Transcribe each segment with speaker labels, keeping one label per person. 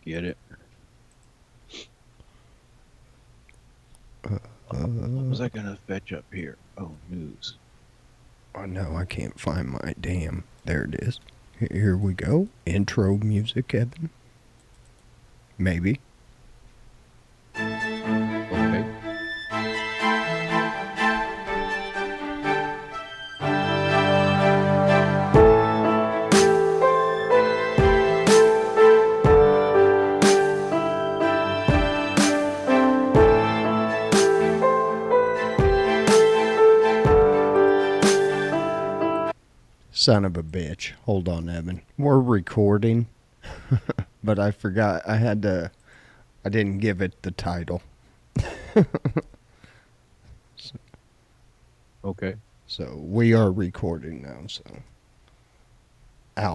Speaker 1: Get it? What
Speaker 2: Uh,
Speaker 1: was I gonna fetch up here? Oh, news.
Speaker 2: oh no, I can't find my damn. There it is. Here we go. Intro music, Evan. Maybe.
Speaker 1: Okay.
Speaker 2: Son of a bitch. Hold on, Evan. We're recording, but I forgot. I didn't give it the title.
Speaker 1: Okay.
Speaker 2: So we are recording now. So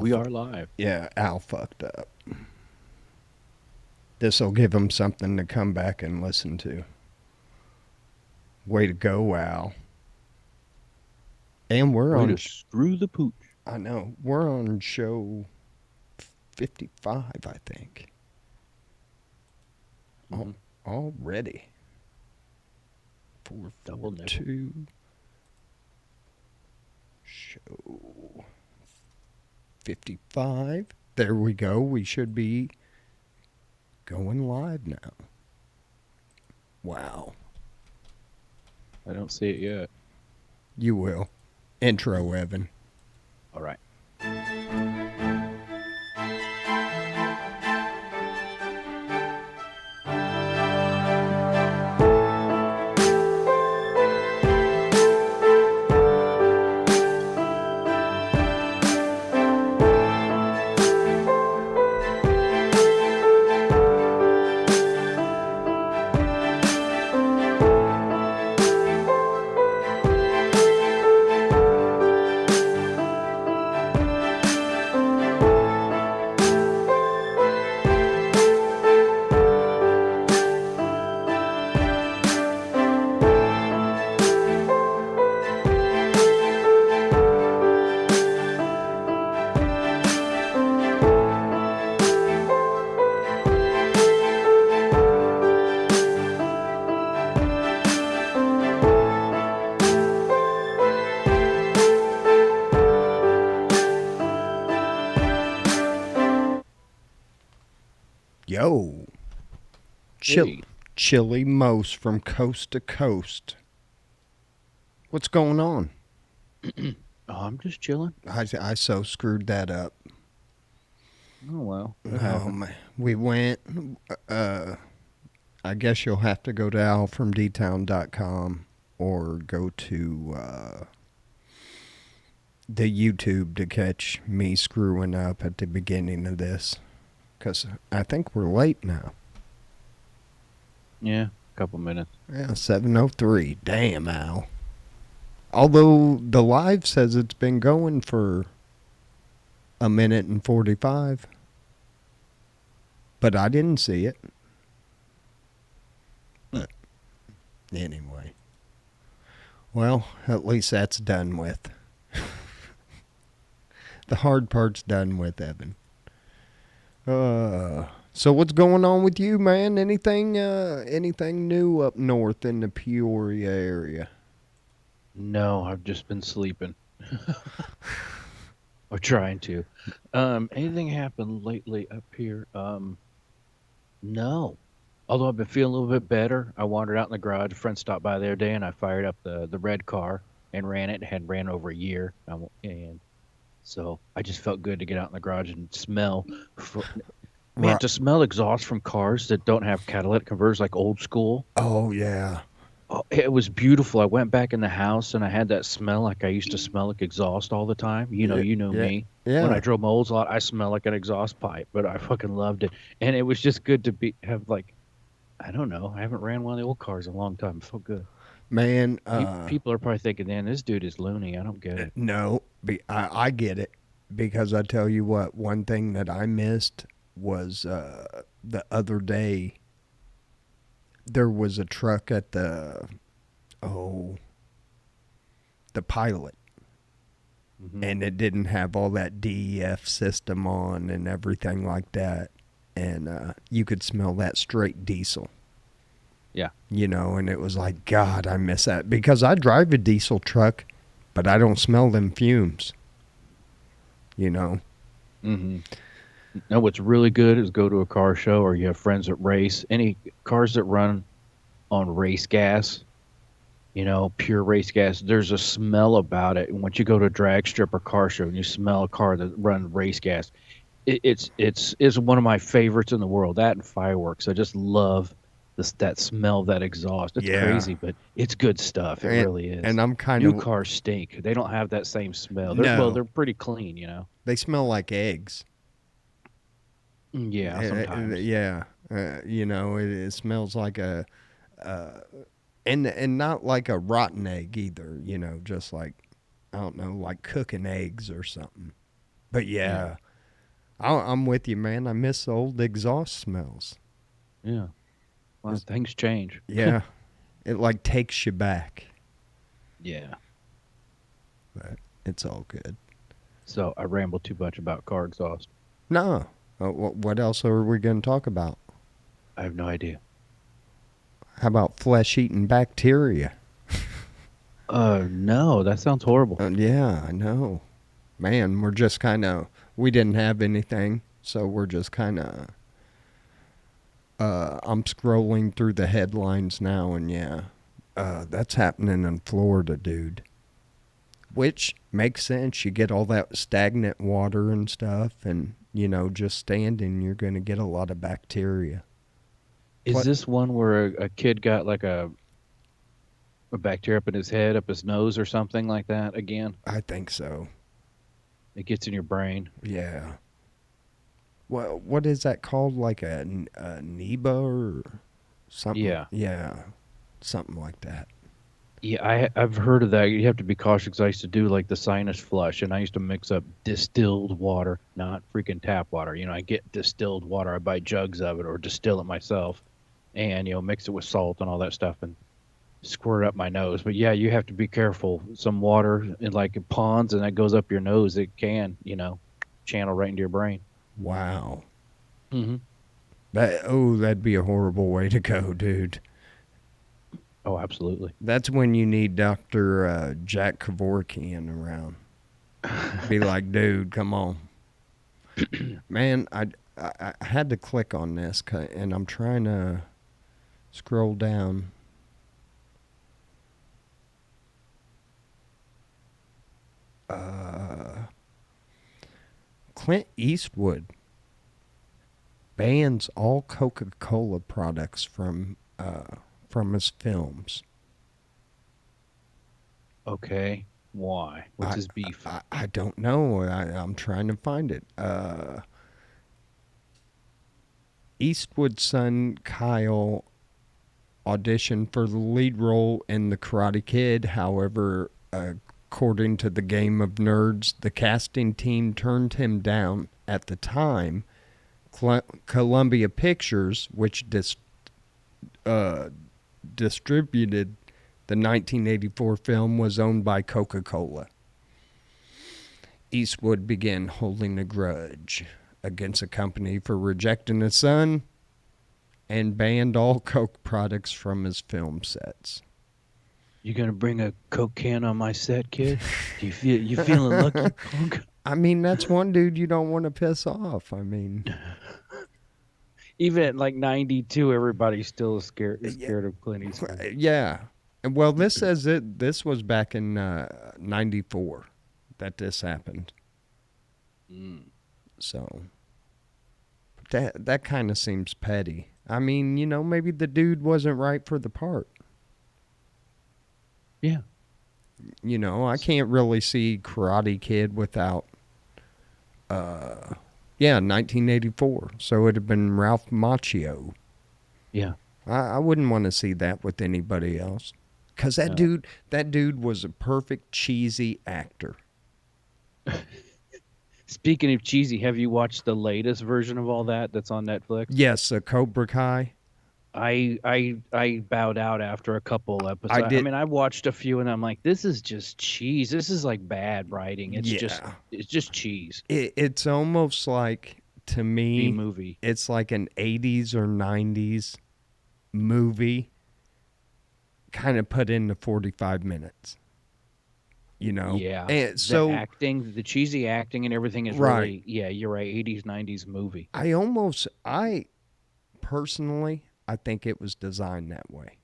Speaker 1: We
Speaker 2: Alpha.
Speaker 1: are live.
Speaker 2: Yeah, Al fucked up. This'll give him something to come back and listen to. Way to go, Al. And we're
Speaker 1: Way
Speaker 2: on.
Speaker 1: to screw the pooch.
Speaker 2: I know. We're on show 55, I think.
Speaker 1: Mm-hmm.
Speaker 2: Already.
Speaker 1: Double nickel.
Speaker 2: 442 Show 55. There we go. We should be going live now. Wow.
Speaker 1: I don't see it yet.
Speaker 2: You will. Intro, Evan.
Speaker 1: All right.
Speaker 2: Yo.
Speaker 1: Hey.
Speaker 2: Chili Mose from coast to coast. What's going on?
Speaker 1: Oh, I'm just chilling.
Speaker 2: I so screwed that up.
Speaker 1: Oh well. It
Speaker 2: Oh,
Speaker 1: happened.
Speaker 2: man. We went. I guess you'll have to go to AlfromDtown&Chili442 or go to the YouTube to catch me screwing up at the beginning of this. Because I think we're late now.
Speaker 1: Yeah. Couple minutes.
Speaker 2: Yeah, 7:03. Damn, Al. Although the live says it's been going for a minute and 45. But I didn't see it. But anyway. Well, at least that's done with. The hard part's done with, Evan. So what's going on with you, man? Anything new up north in the Peoria area?
Speaker 1: No, I've just been sleeping. Or trying to. Anything happened lately up here? No. Although I've been feeling a little bit better. I wandered out in the garage. A friend stopped by the other day, and I fired up the red car and ran it. It had ran over a year, and so I just felt good to get out in the garage and smell. Man,
Speaker 2: Right.
Speaker 1: to smell exhaust from cars that don't have catalytic converters like old school.
Speaker 2: Oh yeah.
Speaker 1: Oh, it was beautiful. I went back in the house and I had that smell like I used to smell like exhaust all the time.
Speaker 2: Yeah.
Speaker 1: You know
Speaker 2: Yeah.
Speaker 1: me. When I
Speaker 2: Yeah.
Speaker 1: drove my olds a lot, I smell like an exhaust pipe, but I fucking loved it. And it was just good to have like, I don't know. I haven't ran one of the old cars in a long time. It felt good.
Speaker 2: Man,
Speaker 1: People are probably thinking, man, this dude is loony. I don't get it.
Speaker 2: no, I get it because I tell you what, one thing that I missed was the other day there was a truck at oh the pilot,
Speaker 1: Hmm.
Speaker 2: and it didn't have all that DEF system on and everything like that. and you could smell that straight diesel.
Speaker 1: Yeah.
Speaker 2: And it was like, God, I miss that because I drive a diesel truck, but I don't smell them fumes. You know.
Speaker 1: Hmm. Now, what's really good is go to a car show or you have friends that race. Any cars that run on race gas, pure race gas, there's a smell about it. And once you go to a drag strip or car show and you smell a car that runs race gas, it's one of my favorites in the world. That and fireworks. I just love that smell, that exhaust. It's
Speaker 2: Yeah.
Speaker 1: crazy, but it's good stuff. It
Speaker 2: And
Speaker 1: really is.
Speaker 2: and I'm kind
Speaker 1: New
Speaker 2: of
Speaker 1: cars stink. They don't have that same smell.
Speaker 2: no.
Speaker 1: They're pretty clean.
Speaker 2: They smell like eggs.
Speaker 1: Yeah, sometimes.
Speaker 2: Yeah. It smells like and not like a rotten egg either. Just like I don't know, like cooking eggs or something. But
Speaker 1: Yeah.
Speaker 2: yeah, I'm with you, man. I miss the old exhaust smells.
Speaker 1: Yeah. Well,
Speaker 2: It's,
Speaker 1: things change.
Speaker 2: yeah, it like takes you back,
Speaker 1: Yeah.
Speaker 2: but it's all good.
Speaker 1: So I rambled too much about car exhaust.
Speaker 2: No, what else are we going to talk about?
Speaker 1: I have no idea.
Speaker 2: How about flesh-eating bacteria?
Speaker 1: No, that sounds horrible.
Speaker 2: Yeah, I know. Man, we didn't have anything, so we're just kind of. I'm scrolling through the headlines now, and yeah, that's happening in Florida, dude. Which makes sense. You get all that stagnant water and stuff, and just standing, you're going to get a lot of bacteria.
Speaker 1: Is this one where a kid got like a bacteria up in his head, up his nose, or something like that again?
Speaker 2: I think so.
Speaker 1: It gets in your brain.
Speaker 2: Yeah. What is that called? Like a NEBA or something?
Speaker 1: Yeah.
Speaker 2: Yeah, something like that.
Speaker 1: Yeah, I've heard of that. You have to be cautious 'cause I used to do like the sinus flush, and I used to mix up distilled water, not freaking tap water. I get distilled water. I buy jugs of it or distill it myself, and mix it with salt and all that stuff, and squirt it up my nose. But yeah, you have to be careful. Some water in like ponds, and that goes up your nose. It can, channel right into your brain.
Speaker 2: Wow.
Speaker 1: Hmm.
Speaker 2: That'd be a horrible way to go, dude.
Speaker 1: Oh, absolutely.
Speaker 2: That's when you need Doctor Jack Kevorkian around. Be like, dude, come on, man. I had to click on this, and I'm trying to scroll down. Uh, Clint Eastwood bans all Coca-Cola products from his films.
Speaker 1: Okay. Why? What's
Speaker 2: I
Speaker 1: his beef?
Speaker 2: I don't know. I'm trying to find it. Eastwood's son Kyle auditioned for the lead role in The Karate Kid. However, according to the Game of Nerds, the casting team turned him down at the time. Columbia Pictures, which distributed the 1984 film, was owned by Coca-Cola. Eastwood began holding a grudge against the company for rejecting his son and banned all Coke products from his film sets.
Speaker 1: You gonna bring a Coke can on my set, kid? You feeling lucky, punk?
Speaker 2: I mean, that's one dude you don't want to piss off. I mean,
Speaker 1: Even at like 92, everybody's still
Speaker 2: yeah,
Speaker 1: scared of Clint Eastwood.
Speaker 2: yeah. Well, this says this was back in '94 that this happened.
Speaker 1: Mm.
Speaker 2: So that kind of seems petty. I mean, maybe the dude wasn't right for the part.
Speaker 1: Yeah.
Speaker 2: I can't really see Karate Kid without, yeah, 1984. So it'd have been Ralph Macchio.
Speaker 1: Yeah.
Speaker 2: I wouldn't want to see that with anybody else. Because
Speaker 1: No.
Speaker 2: that dude was a perfect cheesy actor.
Speaker 1: Speaking of cheesy, have you watched the latest version of all that's on Netflix?
Speaker 2: Yes, Cobra Kai.
Speaker 1: I bowed out after a couple
Speaker 2: I
Speaker 1: episodes. I
Speaker 2: did.
Speaker 1: mean, I watched a few and I'm like, this is just cheese. This is like bad writing.
Speaker 2: Yeah.
Speaker 1: It's just cheese.
Speaker 2: It's almost like to
Speaker 1: B
Speaker 2: me,
Speaker 1: movie.
Speaker 2: it's like an 80s or 90s movie kind of put into 45 minutes, you know?
Speaker 1: Yeah,
Speaker 2: And
Speaker 1: the
Speaker 2: so,
Speaker 1: acting, the cheesy acting, and everything is
Speaker 2: right.
Speaker 1: really, yeah, you're right. 80s, 90s movie.
Speaker 2: I personally, I think it was designed that way.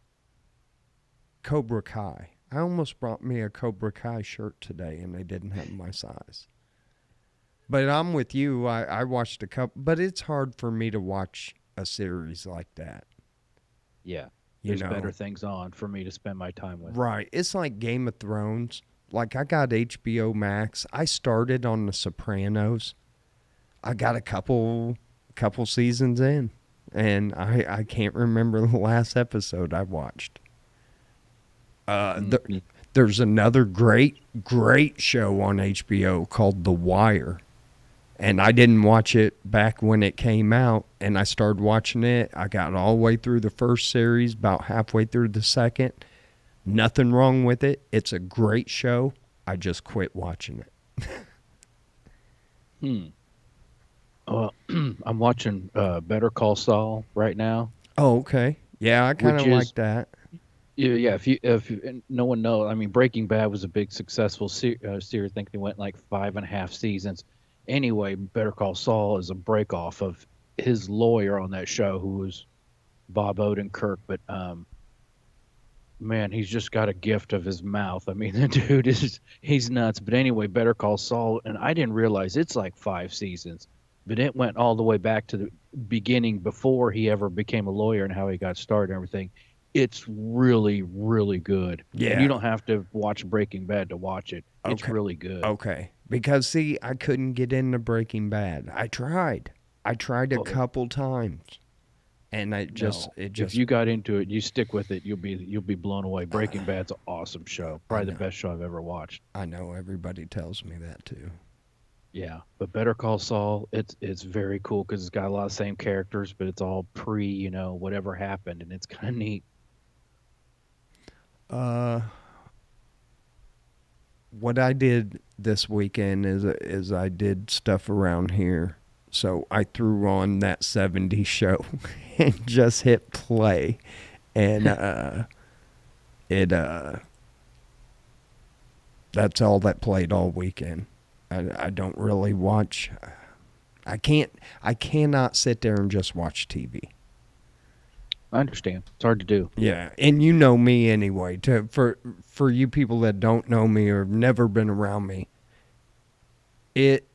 Speaker 2: Cobra Kai. I almost brought me a Cobra Kai shirt today and they didn't have my size. But I'm with you. I watched a couple, but it's hard for me to watch a series like that,
Speaker 1: Yeah,
Speaker 2: you
Speaker 1: there's better
Speaker 2: know?
Speaker 1: things on for me to spend my time with.
Speaker 2: Right. It's like Game of Thrones. Like I got HBO Max. I started on The Sopranos. I got a couple seasons in and I can't remember the last episode I watched. Uh,
Speaker 1: Mm.
Speaker 2: there, there's another great show on HBO called The Wire. And I didn't watch it back when it came out, and I started watching it. I got all the way through the first series, about halfway through the second. Nothing wrong with it. It's a great show. I just quit watching it.
Speaker 1: Hmm. Well, I'm watching Better Call Saul right now,
Speaker 2: Oh, okay. Yeah, I kind
Speaker 1: which
Speaker 2: of
Speaker 1: is
Speaker 2: like that.
Speaker 1: yeah, yeah. And no one knows, I mean, Breaking Bad was a big successful series. I think they went like 5.5 seasons. Anyway, Better Call Saul is a break off of his lawyer on that show, who was Bob Odenkirk. But man, he's just got a gift of his mouth. I mean, the dude is he's nuts. But anyway, Better Call Saul, and I didn't realize it's like 5 seasons, but it went all the way back to the beginning before he ever became a lawyer and how he got started and everything. It's really, really good. And you
Speaker 2: Yeah.
Speaker 1: don't have to watch Breaking Bad to watch it. It's
Speaker 2: Okay.
Speaker 1: really good.
Speaker 2: Okay. Because see, I couldn't get into Breaking Bad. I tried. I tried a
Speaker 1: Oh
Speaker 2: couple times, and
Speaker 1: no.
Speaker 2: it
Speaker 1: If
Speaker 2: just
Speaker 1: you got into it, you stick with it, you'll be blown away. Breaking Bad's an awesome show.
Speaker 2: I
Speaker 1: Probably the
Speaker 2: know.
Speaker 1: best show I've ever watched.
Speaker 2: I know everybody tells me that too.
Speaker 1: Yeah, but Better Call Saul, it's very cool because it's got a lot of same characters, but it's all pre, whatever happened, and it's kind of neat.
Speaker 2: Uh, what I did this weekend is I did stuff around here. So I threw on that '70s show and just hit play, and it that's all that played all weekend. I don't really watch. I can't. I cannot sit there and just watch TV.
Speaker 1: I understand. It's hard to do.
Speaker 2: Yeah, and you know me anyway. For you people that don't know me or have never been around me, it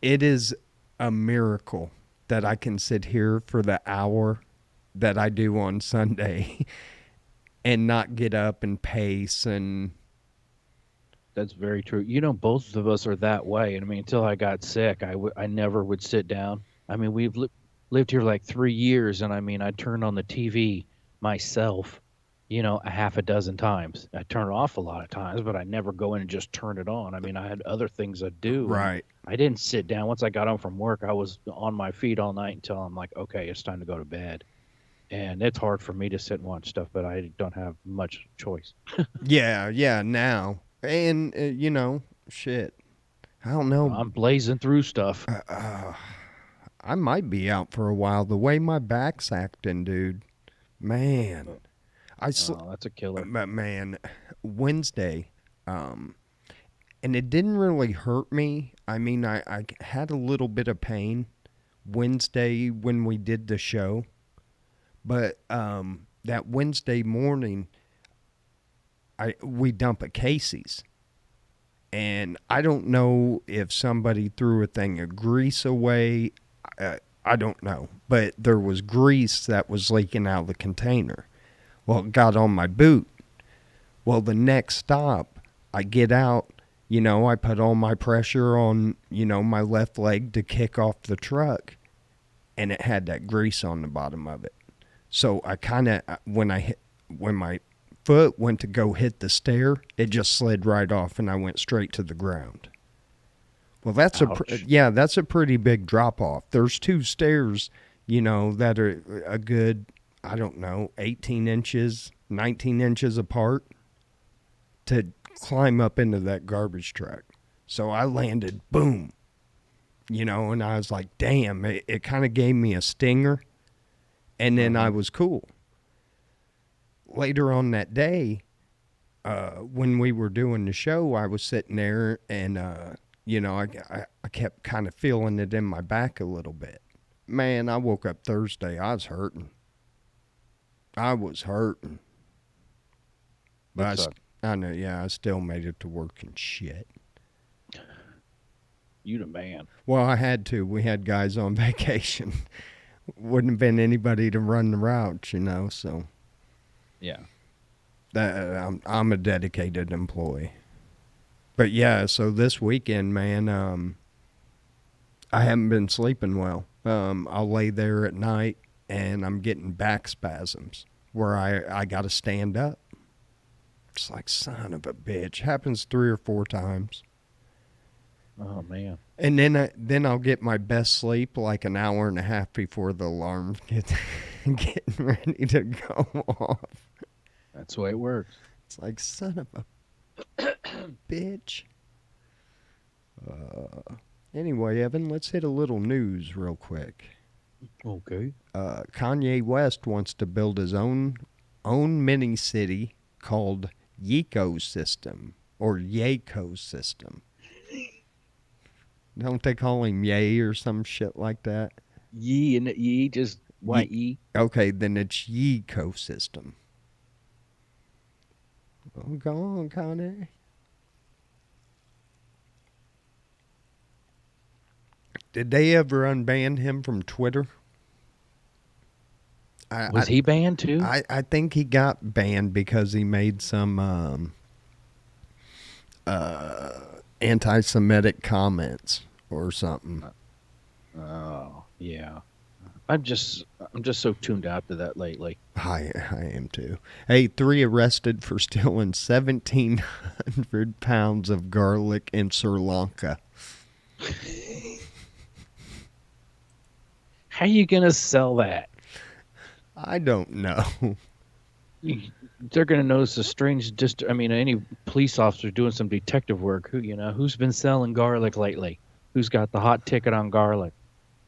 Speaker 2: it is a miracle that I can sit here for the hour that I do on Sunday and not get up and pace and
Speaker 1: That's very true. Both of us are that way. And I mean, until I got sick, I never would sit down. I mean, we've lived here like 3 years, and I mean, I turned on the TV myself, a half a dozen times. I turn it off a lot of times, but I never go in and just turn it on. I mean, I had other things to do, and
Speaker 2: right.
Speaker 1: I didn't sit down. Once I got home from work, I was on my feet all night until I'm like, okay, it's time to go to bed. And it's hard for me to sit and watch stuff, but I don't have much choice.
Speaker 2: Yeah, yeah, now. And shit. I don't know.
Speaker 1: I'm blazing through stuff.
Speaker 2: I might be out for a while the way my back's acting, dude. Man.
Speaker 1: Oh, that's a killer.
Speaker 2: Man, Wednesday, um, and it didn't really hurt me. I mean, I had a little bit of pain Wednesday when we did the show, but that Wednesday morning, we dump at Casey's, and I don't know if somebody threw a thing of grease away. I don't know, but there was grease that was leaking out of the container. Well, it got on my boot. Well, the next stop, I get out, I put all my pressure on, my left leg to kick off the truck, and it had that grease on the bottom of it. So I kind of, when my foot went to go hit the stair, it just slid right off, and I went straight to the ground. Well,
Speaker 1: Ouch.
Speaker 2: that's a pretty big drop off. There's two stairs, that are a good, I don't know, 18 inches, 19 inches apart to climb up into that garbage truck. So I landed, boom, And I was like, damn, it kind of gave me a stinger. And then I
Speaker 1: Uh-huh.
Speaker 2: was cool. Later on that day, when we were doing the show, I was sitting there and, I kept kind of feeling it in my back a little bit. Man, I woke up Thursday. I was hurting. I was hurting.
Speaker 1: It
Speaker 2: But
Speaker 1: sucked.
Speaker 2: I know, yeah, I still made it to work and shit.
Speaker 1: You the man.
Speaker 2: Well, I had to. We had guys on vacation. Wouldn't have been anybody to run the route. So
Speaker 1: Yeah.
Speaker 2: I'm a dedicated employee. But yeah, so this weekend, man, I haven't been sleeping well. I'll lay there at night and I'm getting back spasms where I got to stand up. It's like, son of a bitch. Happens 3 or 4 times.
Speaker 1: Oh man.
Speaker 2: And then I'll get my best sleep like an hour and a half before the alarm gets getting ready to go off.
Speaker 1: That's the way it works.
Speaker 2: It's like, son of a bitch. Anyway, Evan, let's hit a little news real quick.
Speaker 1: Okay.
Speaker 2: Kanye West wants to build his own mini city called Ecosystem or Yacosystem. Don't they call him Ye or some shit like that?
Speaker 1: Ye and ye, just
Speaker 2: Ye-
Speaker 1: ye.
Speaker 2: okay, then it's Ecosystem. Oh, go on, Kanye. Did they ever unban him from Twitter? I,
Speaker 1: Was he banned too?
Speaker 2: I think he got banned because he made some anti-Semitic comments or something.
Speaker 1: Oh yeah. I'm just so tuned out to that lately.
Speaker 2: I am too. Hey, 3 arrested for stealing 1,700 pounds of garlic in Sri Lanka.
Speaker 1: How you gonna sell that?
Speaker 2: I don't know.
Speaker 1: They're gonna notice a strange I mean, any police officer doing some detective work. Who's been selling garlic lately? Who's got the hot ticket on garlic?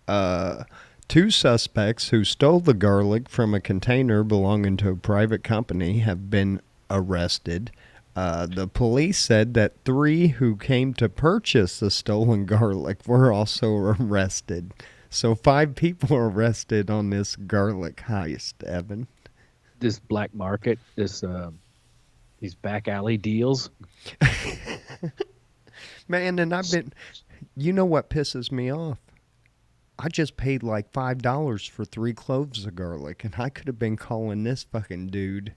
Speaker 2: Uh, 2 suspects who stole the garlic from a container belonging to a private company have been arrested. The police said that 3 who came to purchase the stolen garlic were also arrested. So 5 people are arrested on this garlic heist, Evan.
Speaker 1: This black market, these back alley deals.
Speaker 2: Man, and you know what pisses me off? I just paid like $5 for 3 cloves of garlic, and I could have been calling this fucking dude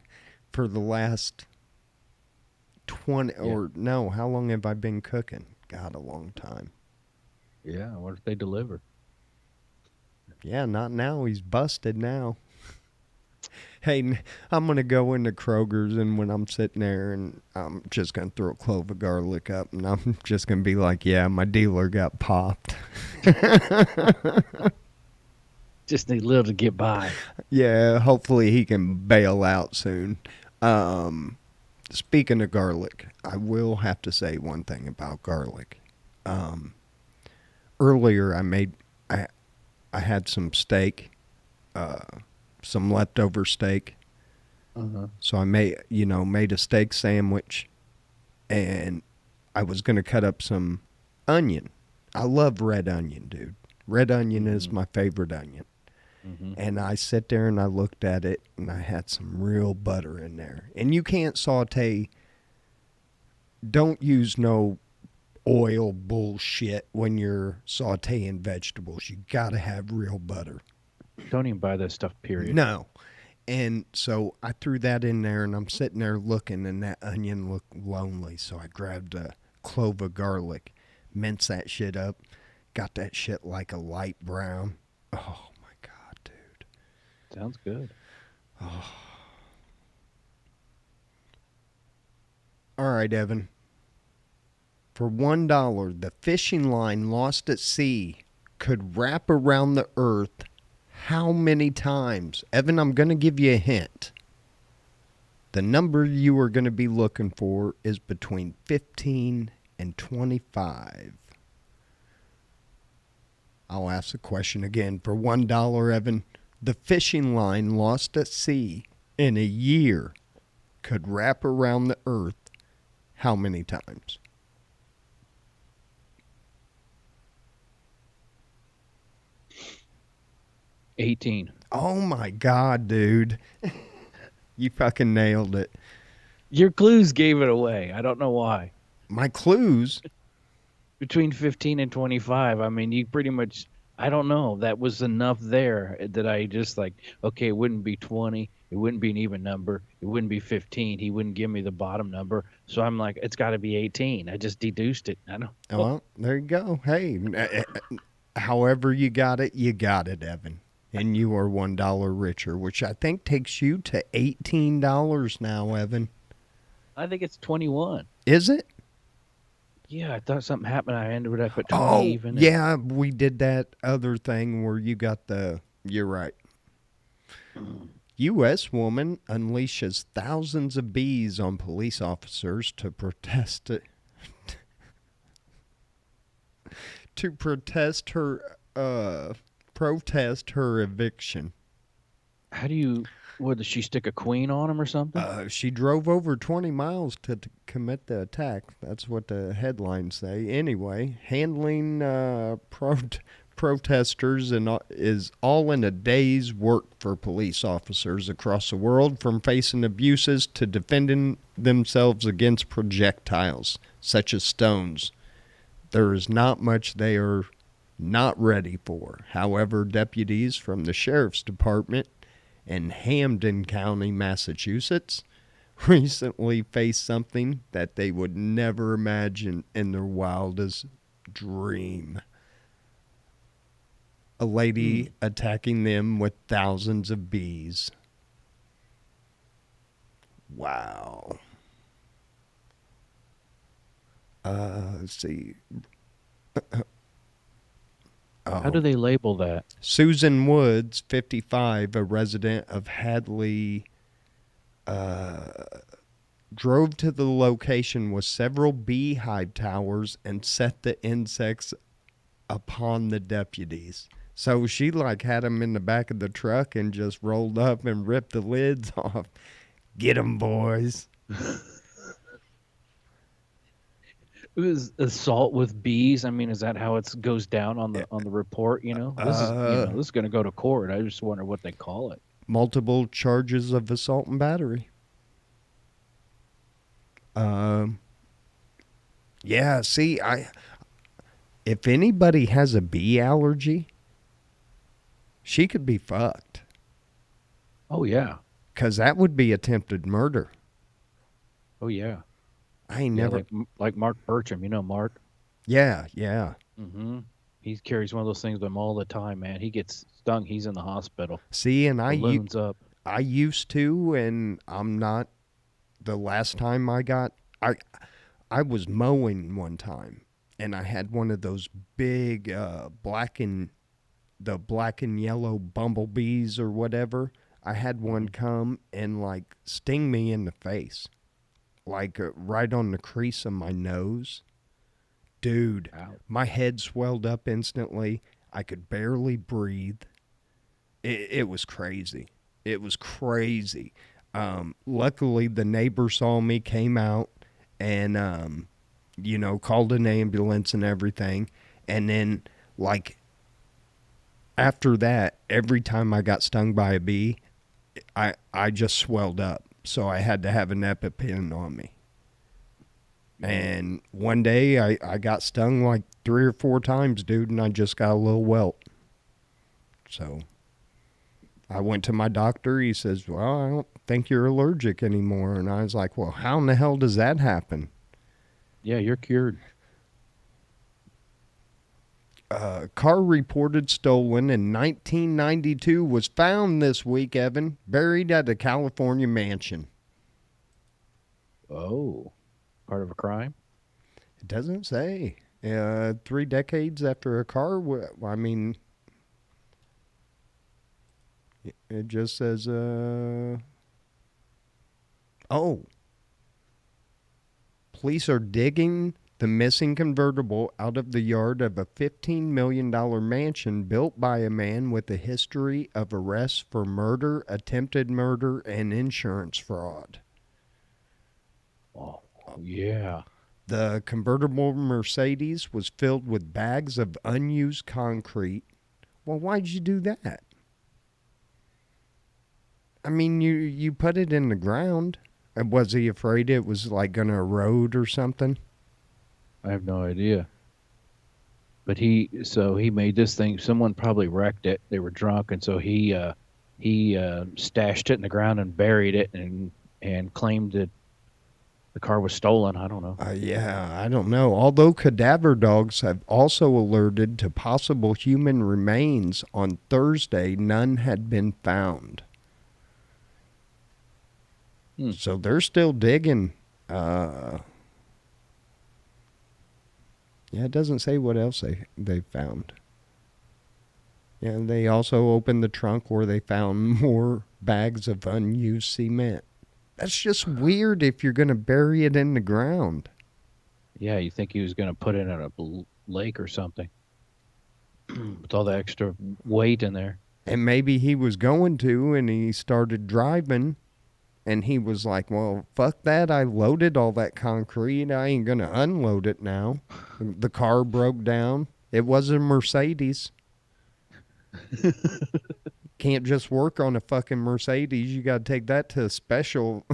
Speaker 2: for the last 20
Speaker 1: Yeah.
Speaker 2: or no, how long have I been cooking? God, a long time.
Speaker 1: Yeah. What if they deliver?
Speaker 2: Yeah, not now. He's busted now. Hey, I'm going to go into Kroger's, and when I'm sitting there, and I'm just going to throw a clove of garlic up, and I'm just going to be like, yeah, my dealer got popped.
Speaker 1: Just need little to get by.
Speaker 2: Yeah, hopefully he can bail out soon. Um, Speaking of garlic, I will have to say one thing about garlic. Um, Earlier, I I had some steak, uh, some leftover steak.
Speaker 1: Uh-huh.
Speaker 2: So I made a steak sandwich, and I was gonna cut up some onion. I love red onion, dude. Red onion is
Speaker 1: Mm-hmm.
Speaker 2: my favorite onion.
Speaker 1: Mm-hmm.
Speaker 2: And I sit there and I looked at it, and I had some real butter in there. And you can't saute. Don't use no oil bullshit when you're sauteing vegetables. You gotta have real butter.
Speaker 1: Don't even buy that stuff, period.
Speaker 2: No. And so I threw that in there, and I'm sitting there looking, and that onion looked lonely. So I grabbed a clove of garlic, minced that shit up, got that shit like a light brown. Oh my God, dude.
Speaker 1: Sounds good.
Speaker 2: All right, Evan. For $1, the fishing line lost at sea could wrap around the earth how many times? Evan, I'm going to give you a hint. The number you are going to be looking for is between 15 and 25. I'll ask the question again. For $1, Evan, the fishing line lost at sea in a year could wrap around the earth how many times?
Speaker 1: 18.
Speaker 2: Oh my God, dude. You fucking nailed it.
Speaker 1: Your clues gave it away. I don't know why.
Speaker 2: My clues.
Speaker 1: Between 15 and 25, I mean, you pretty much, I don't know. That was enough there that I just like, okay, it wouldn't be 20. It wouldn't be an even number. It wouldn't be 15. He wouldn't give me the bottom number. So I'm like, it's got to be 18. I just deduced it. I don't know.
Speaker 2: Well, there you go. Hey, however you got it, Evan. And you are $1 richer, which I think takes you to $18 now, Evan.
Speaker 1: I think it's 21.
Speaker 2: Is it?
Speaker 1: Yeah, I thought something happened. I ended up at 20
Speaker 2: Oh,
Speaker 1: even. And
Speaker 2: yeah, we did that other thing where you got the. You're right. U.S. woman unleashes thousands of bees on police officers to protest her eviction.
Speaker 1: how do you, what, does she stick a queen on him or something?
Speaker 2: She drove over 20 miles to commit the attack. That's what the headlines say. Anyway, handling protesters is all in a day's work for police officers across the world, from facing abuses to defending themselves against projectiles, such as stones. There is not much they are not ready for. However, deputies from the sheriff's department in Hampden County, Massachusetts, recently faced something that they would never imagine in their wildest dream. A
Speaker 1: Hmm.
Speaker 2: lady attacking them with thousands of bees. Wow. Let's see.
Speaker 1: How do
Speaker 2: Oh,
Speaker 1: they label that?
Speaker 2: Susan Woods, 55, a resident of Hadley, drove to the location with several beehive towers and set the insects upon the deputies. So she like had them in the back of the truck and just rolled up and ripped the lids off. Get 'em, boys.
Speaker 1: It was assault with bees. I mean, is that how it goes down on the report? This is
Speaker 2: Uh,
Speaker 1: this is going to go to court. I just wonder what they call it.
Speaker 2: multiple charges of assault and battery. Um, yeah. See, if anybody has a bee allergy, she could be fucked.
Speaker 1: Oh yeah,
Speaker 2: 'Cause that would be attempted murder.
Speaker 1: oh yeah,
Speaker 2: I ain't
Speaker 1: yeah.
Speaker 2: never.
Speaker 1: Like Mark Burcham. You know Mark.
Speaker 2: Yeah, yeah.
Speaker 1: Mm-hmm. He carries one of those things with him all the time, man. He gets stung. He's in the hospital.
Speaker 2: See, and
Speaker 1: Balloons up.
Speaker 2: I used to, and I'm not. The last time I I was mowing one time, and I had one of those big black and yellow bumblebees or whatever. I had one
Speaker 1: Hmm.
Speaker 2: come and like sting me in the face, like right on the crease of my nose. Dude,
Speaker 1: Ouch.
Speaker 2: my head swelled up instantly. I could barely breathe. It was crazy. It was crazy. Luckily, the neighbor saw me, came out, and called an ambulance and everything. And then, like after that, every time I got stung by a bee, I just swelled up. So I had to have an EpiPen on me.
Speaker 1: Mm.
Speaker 2: And one day I got stung like 3 or 4 times, dude, and I just got a little welt. So I went to my doctor. He says, "Well, I don't think you're allergic anymore." And I was like, "Well, how in the hell does that happen?"
Speaker 1: Yeah, you're cured.
Speaker 2: A car reported stolen in 1992 was found this week, Evan, buried at a California mansion.
Speaker 1: Oh, part of a crime.
Speaker 2: It doesn't say. 3 decades after a car, I mean, it just says, oh, police are digging the the missing convertible out of the yard of a $15 million mansion built by a man with a history of arrests for murder, attempted murder, and insurance fraud.
Speaker 1: Oh, yeah.
Speaker 2: The convertible Mercedes was filled with bags of unused concrete. Well, why'd you do that? I mean, you put it in the ground. Was he afraid it was like going to erode or something?
Speaker 1: I have no idea. But he made this thing. Someone probably wrecked it. They were drunk, and so he stashed it in the ground and buried it, and claimed that the car was stolen. I don't know.
Speaker 2: Yeah, I don't know. Although cadaver dogs have also alerted to possible human remains on Thursday, none had been found.
Speaker 1: Hmm.
Speaker 2: So they're still digging. Yeah, it doesn't say what else they found. Yeah, they also opened the trunk where they found more bags of unused cement. That's just weird if you're going to bury it in the ground.
Speaker 1: Yeah, you think he was going to put it in a lake or something with all the extra weight in there.
Speaker 2: And maybe he was going to, and he started driving, and he was like, well, fuck that. I loaded all that concrete. I ain't going to unload it now. The car broke down. It was a Mercedes. Can't just work on a fucking Mercedes. You got to take that to a special.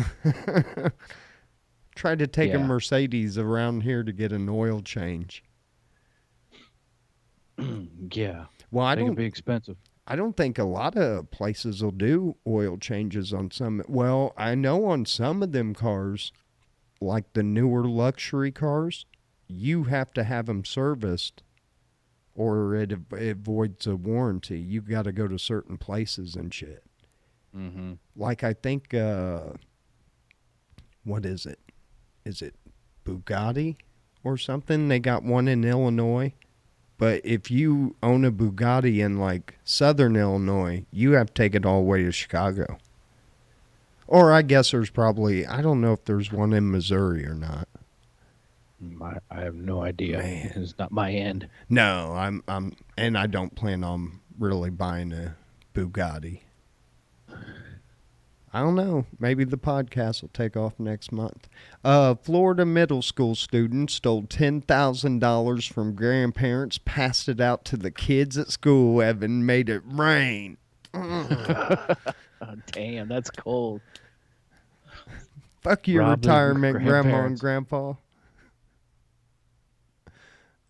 Speaker 2: Try to take a
Speaker 1: Yeah.
Speaker 2: Mercedes around here to get an oil change.
Speaker 1: Yeah.
Speaker 2: Well,
Speaker 1: I think it'd be expensive.
Speaker 2: I don't think a lot of places will do oil changes on some. Well, I know on some of them cars, like the newer luxury cars, you have to have them serviced or it voids a warranty. You got to go to certain places and shit.
Speaker 1: Mm-hmm.
Speaker 2: Like I think, what is it? Is it Bugatti or something? They got one in Illinois. But if you own a Bugatti in like southern Illinois, you have to take it all the way to Chicago. Or I guess there's probably, I don't know if there's one in Missouri or not.
Speaker 1: I have no idea.
Speaker 2: Man.
Speaker 1: It's not my end.
Speaker 2: No, and I don't plan on really buying a Bugatti. I don't know. Maybe the podcast will take off next month. Florida middle school student stole $10,000 from grandparents, passed it out to the kids at school, and made it rain.
Speaker 1: Oh, damn, that's cold.
Speaker 2: Fuck your
Speaker 1: Rob the
Speaker 2: retirement, grandma and
Speaker 1: grandparents.
Speaker 2: grandpa.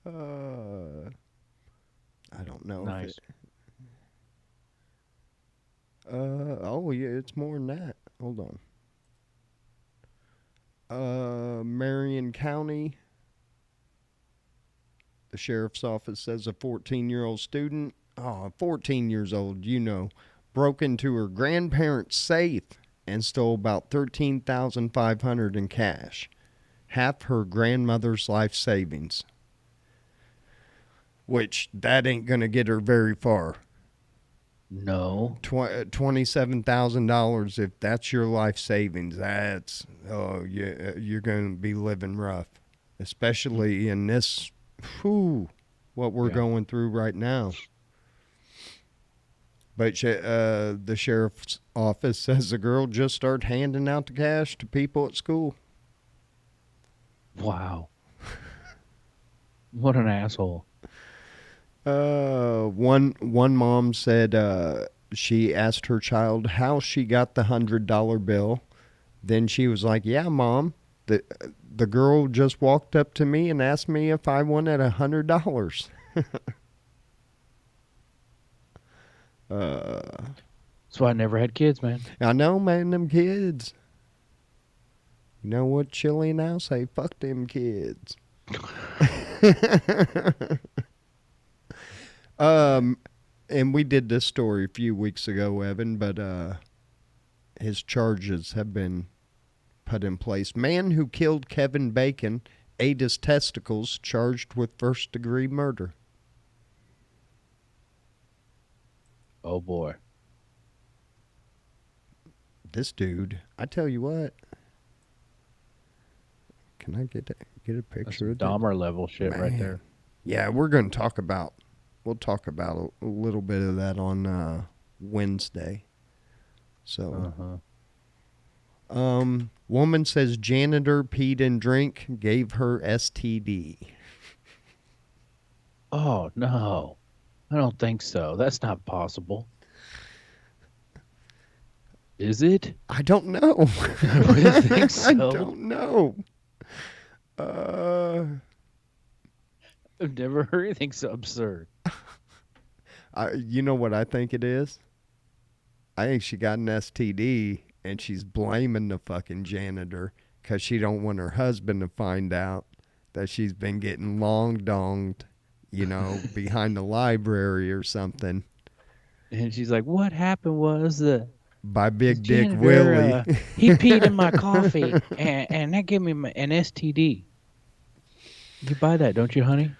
Speaker 2: I don't know if
Speaker 1: Nice.
Speaker 2: it. Oh yeah, it's more than that. Hold on. Marion County. The sheriff's office says a 14-year-old student, 14 years old, broke into her grandparents' safe and stole about $13,500 in cash, half her grandmother's life savings. Which that ain't gonna get her very far.
Speaker 1: No.
Speaker 2: $27,000 if that's your life savings. That's yeah, you're gonna be living rough, especially in this. What we're going through right now. But the sheriff's office says the girl just started handing out the cash to people at school.
Speaker 1: Wow. What an asshole.
Speaker 2: One mom said she asked her child how she got the $100 bill. Then she was like, "Yeah, mom, the girl just walked up to me and asked me if I wanted $100."
Speaker 1: That's why I never had kids, man.
Speaker 2: I know, man, them kids. You know what Chili now say? Fuck them kids. And we did this story a few weeks ago, Evan, but his charges have been put in place. Man who killed Kevin Bacon ate his testicles, charged with first-degree murder.
Speaker 1: Oh boy.
Speaker 2: This dude, I tell you what, Can I get a
Speaker 1: That's
Speaker 2: picture
Speaker 1: some
Speaker 2: of it?
Speaker 1: Dahmer level shit right
Speaker 2: Man.
Speaker 1: there.
Speaker 2: Yeah, we're going to talk about. We'll talk about a little bit of that on Wednesday. So,
Speaker 1: Uh huh.
Speaker 2: woman says janitor peed and drink, gave her STD.
Speaker 1: Oh no, I don't think so. That's not possible. Is it?
Speaker 2: I don't know.
Speaker 1: I wouldn't think
Speaker 2: I
Speaker 1: so.
Speaker 2: don't know. Uh,
Speaker 1: I've never heard anything so absurd.
Speaker 2: you know what I think it is? I think she got an STD and she's blaming the fucking janitor because she don't want her husband to find out that she's been getting long donged, behind the library or something
Speaker 1: And she's like, "What happened was
Speaker 2: by
Speaker 1: the
Speaker 2: Big Dick
Speaker 1: janitor
Speaker 2: Willie.
Speaker 1: he peed in my coffee, and that gave me an STD." You buy that, don't you, honey?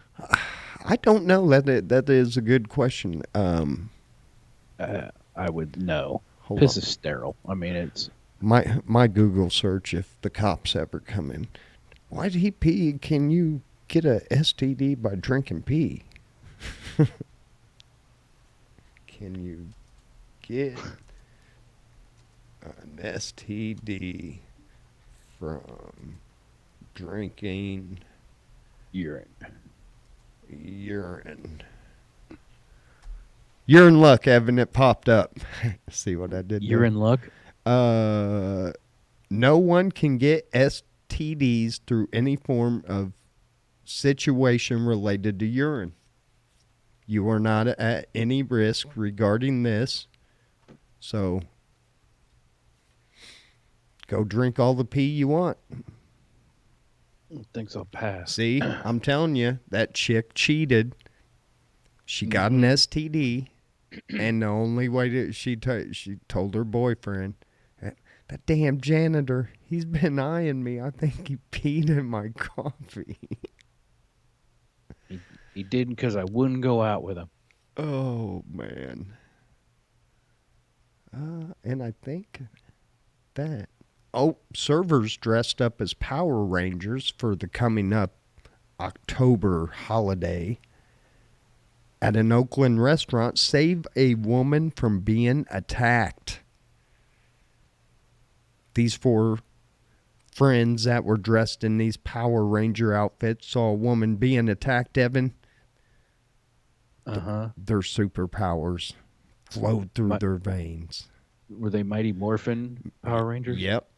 Speaker 2: I don't know. That is a good question.
Speaker 1: I would know.
Speaker 2: Hold
Speaker 1: Piss
Speaker 2: on.
Speaker 1: is sterile. I mean, it's
Speaker 2: My Google search if the cops ever come in. Why did he pee? Can you get a STD by drinking pee? Can you get an STD from drinking
Speaker 1: urine.
Speaker 2: urine? You're in luck, Evan. It popped up. See what I did
Speaker 1: You're
Speaker 2: there?
Speaker 1: in luck.
Speaker 2: No one can get STDs through any form of situation related to urine. You are not at any risk regarding this. So go drink all the pee you want.
Speaker 1: I don't think I'll pass.
Speaker 2: See, I'm telling you, that chick cheated. She got an STD, and the only way that she told her boyfriend, that damn janitor, he's been eyeing me. I think he peed in my coffee.
Speaker 1: He didn't because I wouldn't go out with him.
Speaker 2: Oh man. And I think that. Oh, servers dressed up as Power Rangers for the coming up October holiday at an Oakland restaurant save a woman from being attacked. These four friends that were dressed in these Power Ranger outfits saw a woman being attacked, Evan. Their superpowers flowed through their veins.
Speaker 1: Were they Mighty Morphin Power Rangers?
Speaker 2: Yep.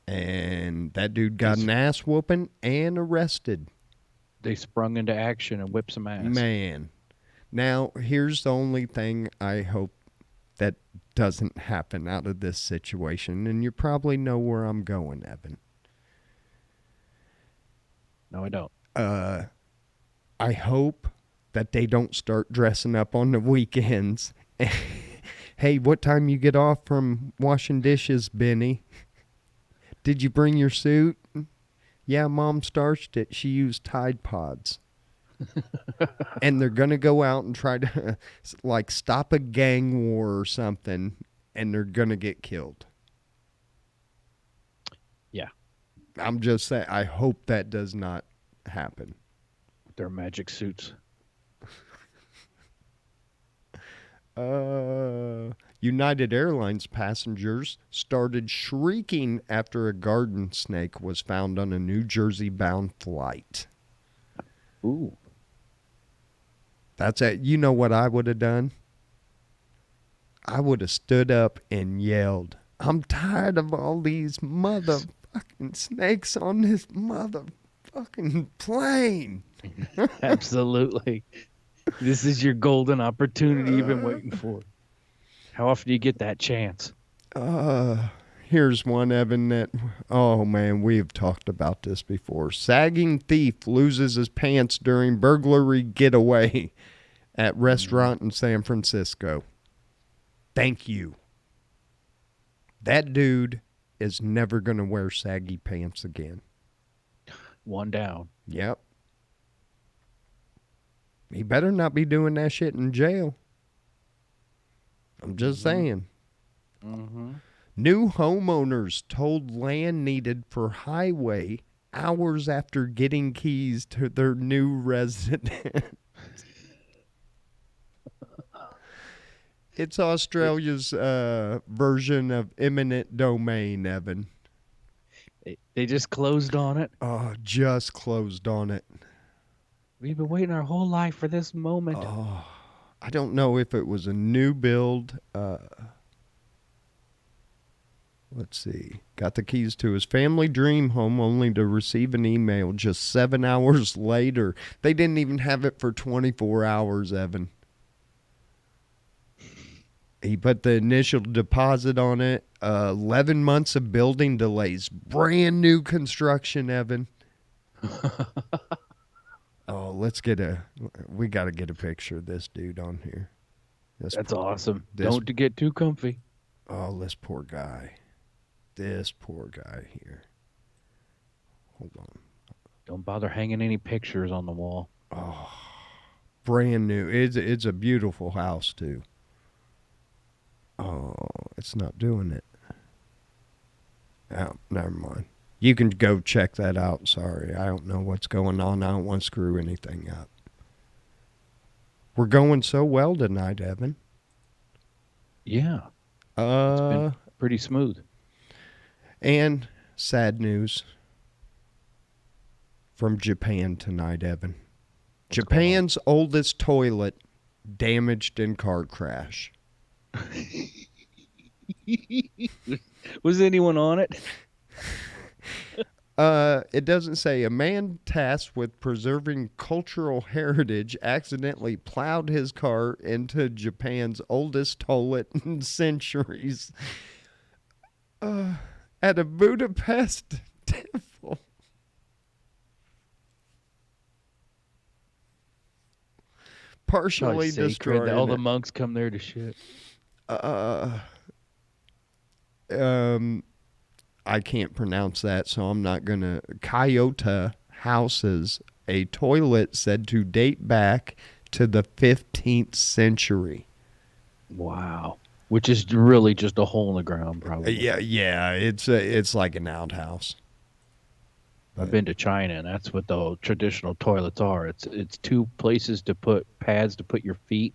Speaker 2: And that dude got an ass whooping and arrested.
Speaker 1: They sprung into action and whipped some ass.
Speaker 2: Man. Now, here's the only thing I hope that doesn't happen out of this situation, and you probably know where I'm going, Evan.
Speaker 1: No, I don't.
Speaker 2: I hope that they don't start dressing up on the weekends. Hey, what time you get off from washing dishes, Benny? Did you bring your suit? Yeah, Mom starched it. She used Tide Pods. And they're going to go out and try to, like, stop a gang war or something, and they're going to get killed.
Speaker 1: Yeah.
Speaker 2: I'm just saying, I hope that does not happen.
Speaker 1: Their magic suits.
Speaker 2: United Airlines passengers started shrieking after a garden snake was found on a New Jersey-bound flight.
Speaker 1: Ooh.
Speaker 2: That's it. You know what I would have done? I would have stood up and yelled, I'm tired of all these motherfucking snakes on this motherfucking plane.
Speaker 1: Absolutely. This is your golden opportunity you've been waiting for. How often do you get that chance?
Speaker 2: Here's one, Evan, that, oh man, we've talked about this before. Sagging thief loses his pants during burglary getaway at restaurant in San Francisco. Thank you. That dude is never going to wear saggy pants again.
Speaker 1: One down.
Speaker 2: Yep. He better not be doing that shit in jail. I'm just saying.
Speaker 1: Mm-hmm.
Speaker 2: New homeowners told land needed for highway hours after getting keys to their new residence. It's
Speaker 1: They,
Speaker 2: Australia's version of eminent domain, Evan.
Speaker 1: they just closed on it.
Speaker 2: Oh, just closed on it.
Speaker 1: We've been waiting our whole life for this moment.
Speaker 2: Oh, I don't know if it was a new build. Let's see. Got the keys to his family dream home only to receive an email just 7 hours later. They didn't even have it for 24 hours, Evan. He put the initial deposit on it. 11 months of building delays. Brand new construction, Evan. Oh, we got to get a picture of this dude on here.
Speaker 1: That's awesome.
Speaker 2: This,
Speaker 1: Don't get too comfy.
Speaker 2: oh, this poor guy. This poor guy here. Hold on.
Speaker 1: Don't bother hanging any pictures on the wall.
Speaker 2: Oh, brand new. It's a beautiful house too. Oh, it's not doing it. Oh, never mind. You can go check that out. Sorry, I don't know what's going on. I don't want to screw anything up. We're going so well tonight, Evan.
Speaker 1: Yeah, it's been
Speaker 2: Uh,
Speaker 1: pretty smooth.
Speaker 2: and sad news from Japan tonight, Evan.
Speaker 1: What's going on?
Speaker 2: Japan's oldest toilet damaged in car crash.
Speaker 1: Was anyone on it?
Speaker 2: It doesn't say. A man tasked with preserving cultural heritage accidentally plowed his car into Japan's oldest toilet in centuries at a Budapest temple.
Speaker 1: Probably
Speaker 2: Partially
Speaker 1: sacred. All
Speaker 2: destroying
Speaker 1: the
Speaker 2: it.
Speaker 1: monks come there to shit.
Speaker 2: Uh, um, I can't pronounce that, so I'm not going to. Kyoto houses a toilet said to date back to the 15th century.
Speaker 1: Wow. Which is really just a hole in the ground, probably.
Speaker 2: Yeah, it's like an outhouse.
Speaker 1: I've been to China, and that's what the traditional toilets are. It's two places to put pads to put your feet,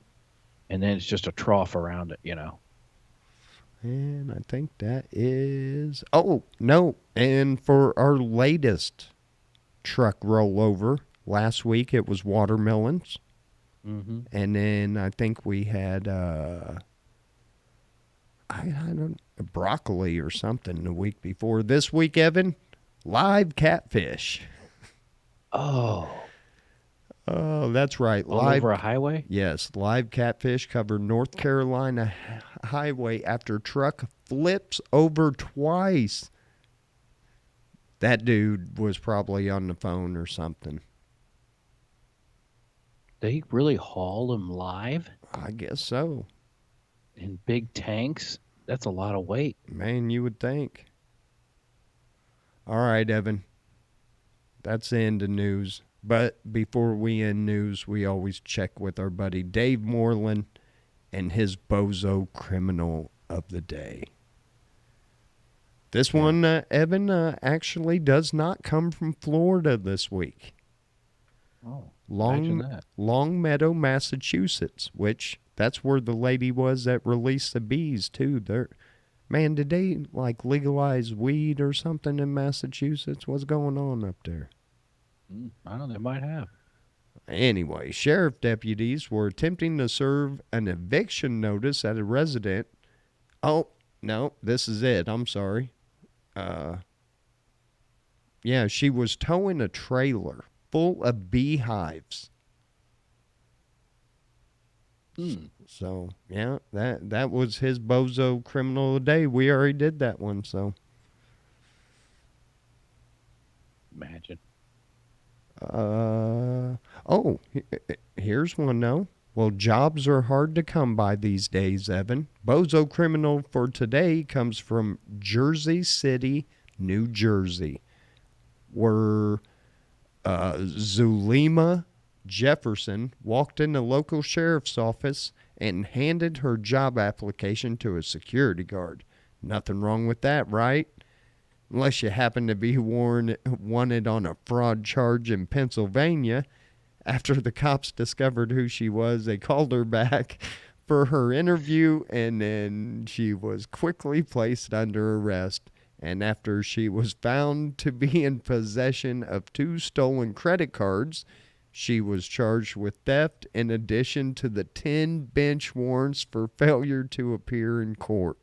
Speaker 1: and then it's just a trough around it.
Speaker 2: And I think that is. Oh, no. And for our latest truck rollover, last week it was watermelons.
Speaker 1: Mm-hmm.
Speaker 2: And then I think we had, I don't broccoli or something the week before. This week, Evan, live catfish.
Speaker 1: Oh,
Speaker 2: Oh, that's right.
Speaker 1: all over a highway?
Speaker 2: Yes, live catfish covered North Carolina highway after truck flips over twice. That dude was probably on the phone or something.
Speaker 1: They really haul them live
Speaker 2: I guess so.
Speaker 1: in big tanks? That's a lot of weight.
Speaker 2: Man, you would think. All right, Evan. That's the end of news. But before we end news, we always check with our buddy Dave Moreland and his bozo criminal of the day. This one, Evan, actually does not come from Florida this week.
Speaker 1: Oh, imagine that.
Speaker 2: Longmeadow, Massachusetts, which that's where the lady was that released the bees too. Man, did they like legalize weed or something in Massachusetts? What's going on up there?
Speaker 1: I don't know. They might have.
Speaker 2: Anyway, sheriff deputies were attempting to serve an eviction notice at a resident. Oh, no, this is it. I'm sorry. Yeah, she was towing a trailer full of beehives. So, yeah, that was his bozo criminal of the day. We already did that one, so.
Speaker 1: Imagine.
Speaker 2: Here's one, though. Well, jobs are hard to come by these days, Evan. Bozo criminal for today comes from Jersey City, New Jersey, where Zulema Jefferson walked in the local sheriff's office and handed her job application to a security guard. Nothing wrong with that, right? Unless you happen to be wanted on a fraud charge in Pennsylvania. After the cops discovered who she was, they called her back for her interview, and then she was quickly placed under arrest. And after she was found to be in possession of 2 stolen credit cards, she was charged with theft in addition to the 10 bench warrants for failure to appear in court.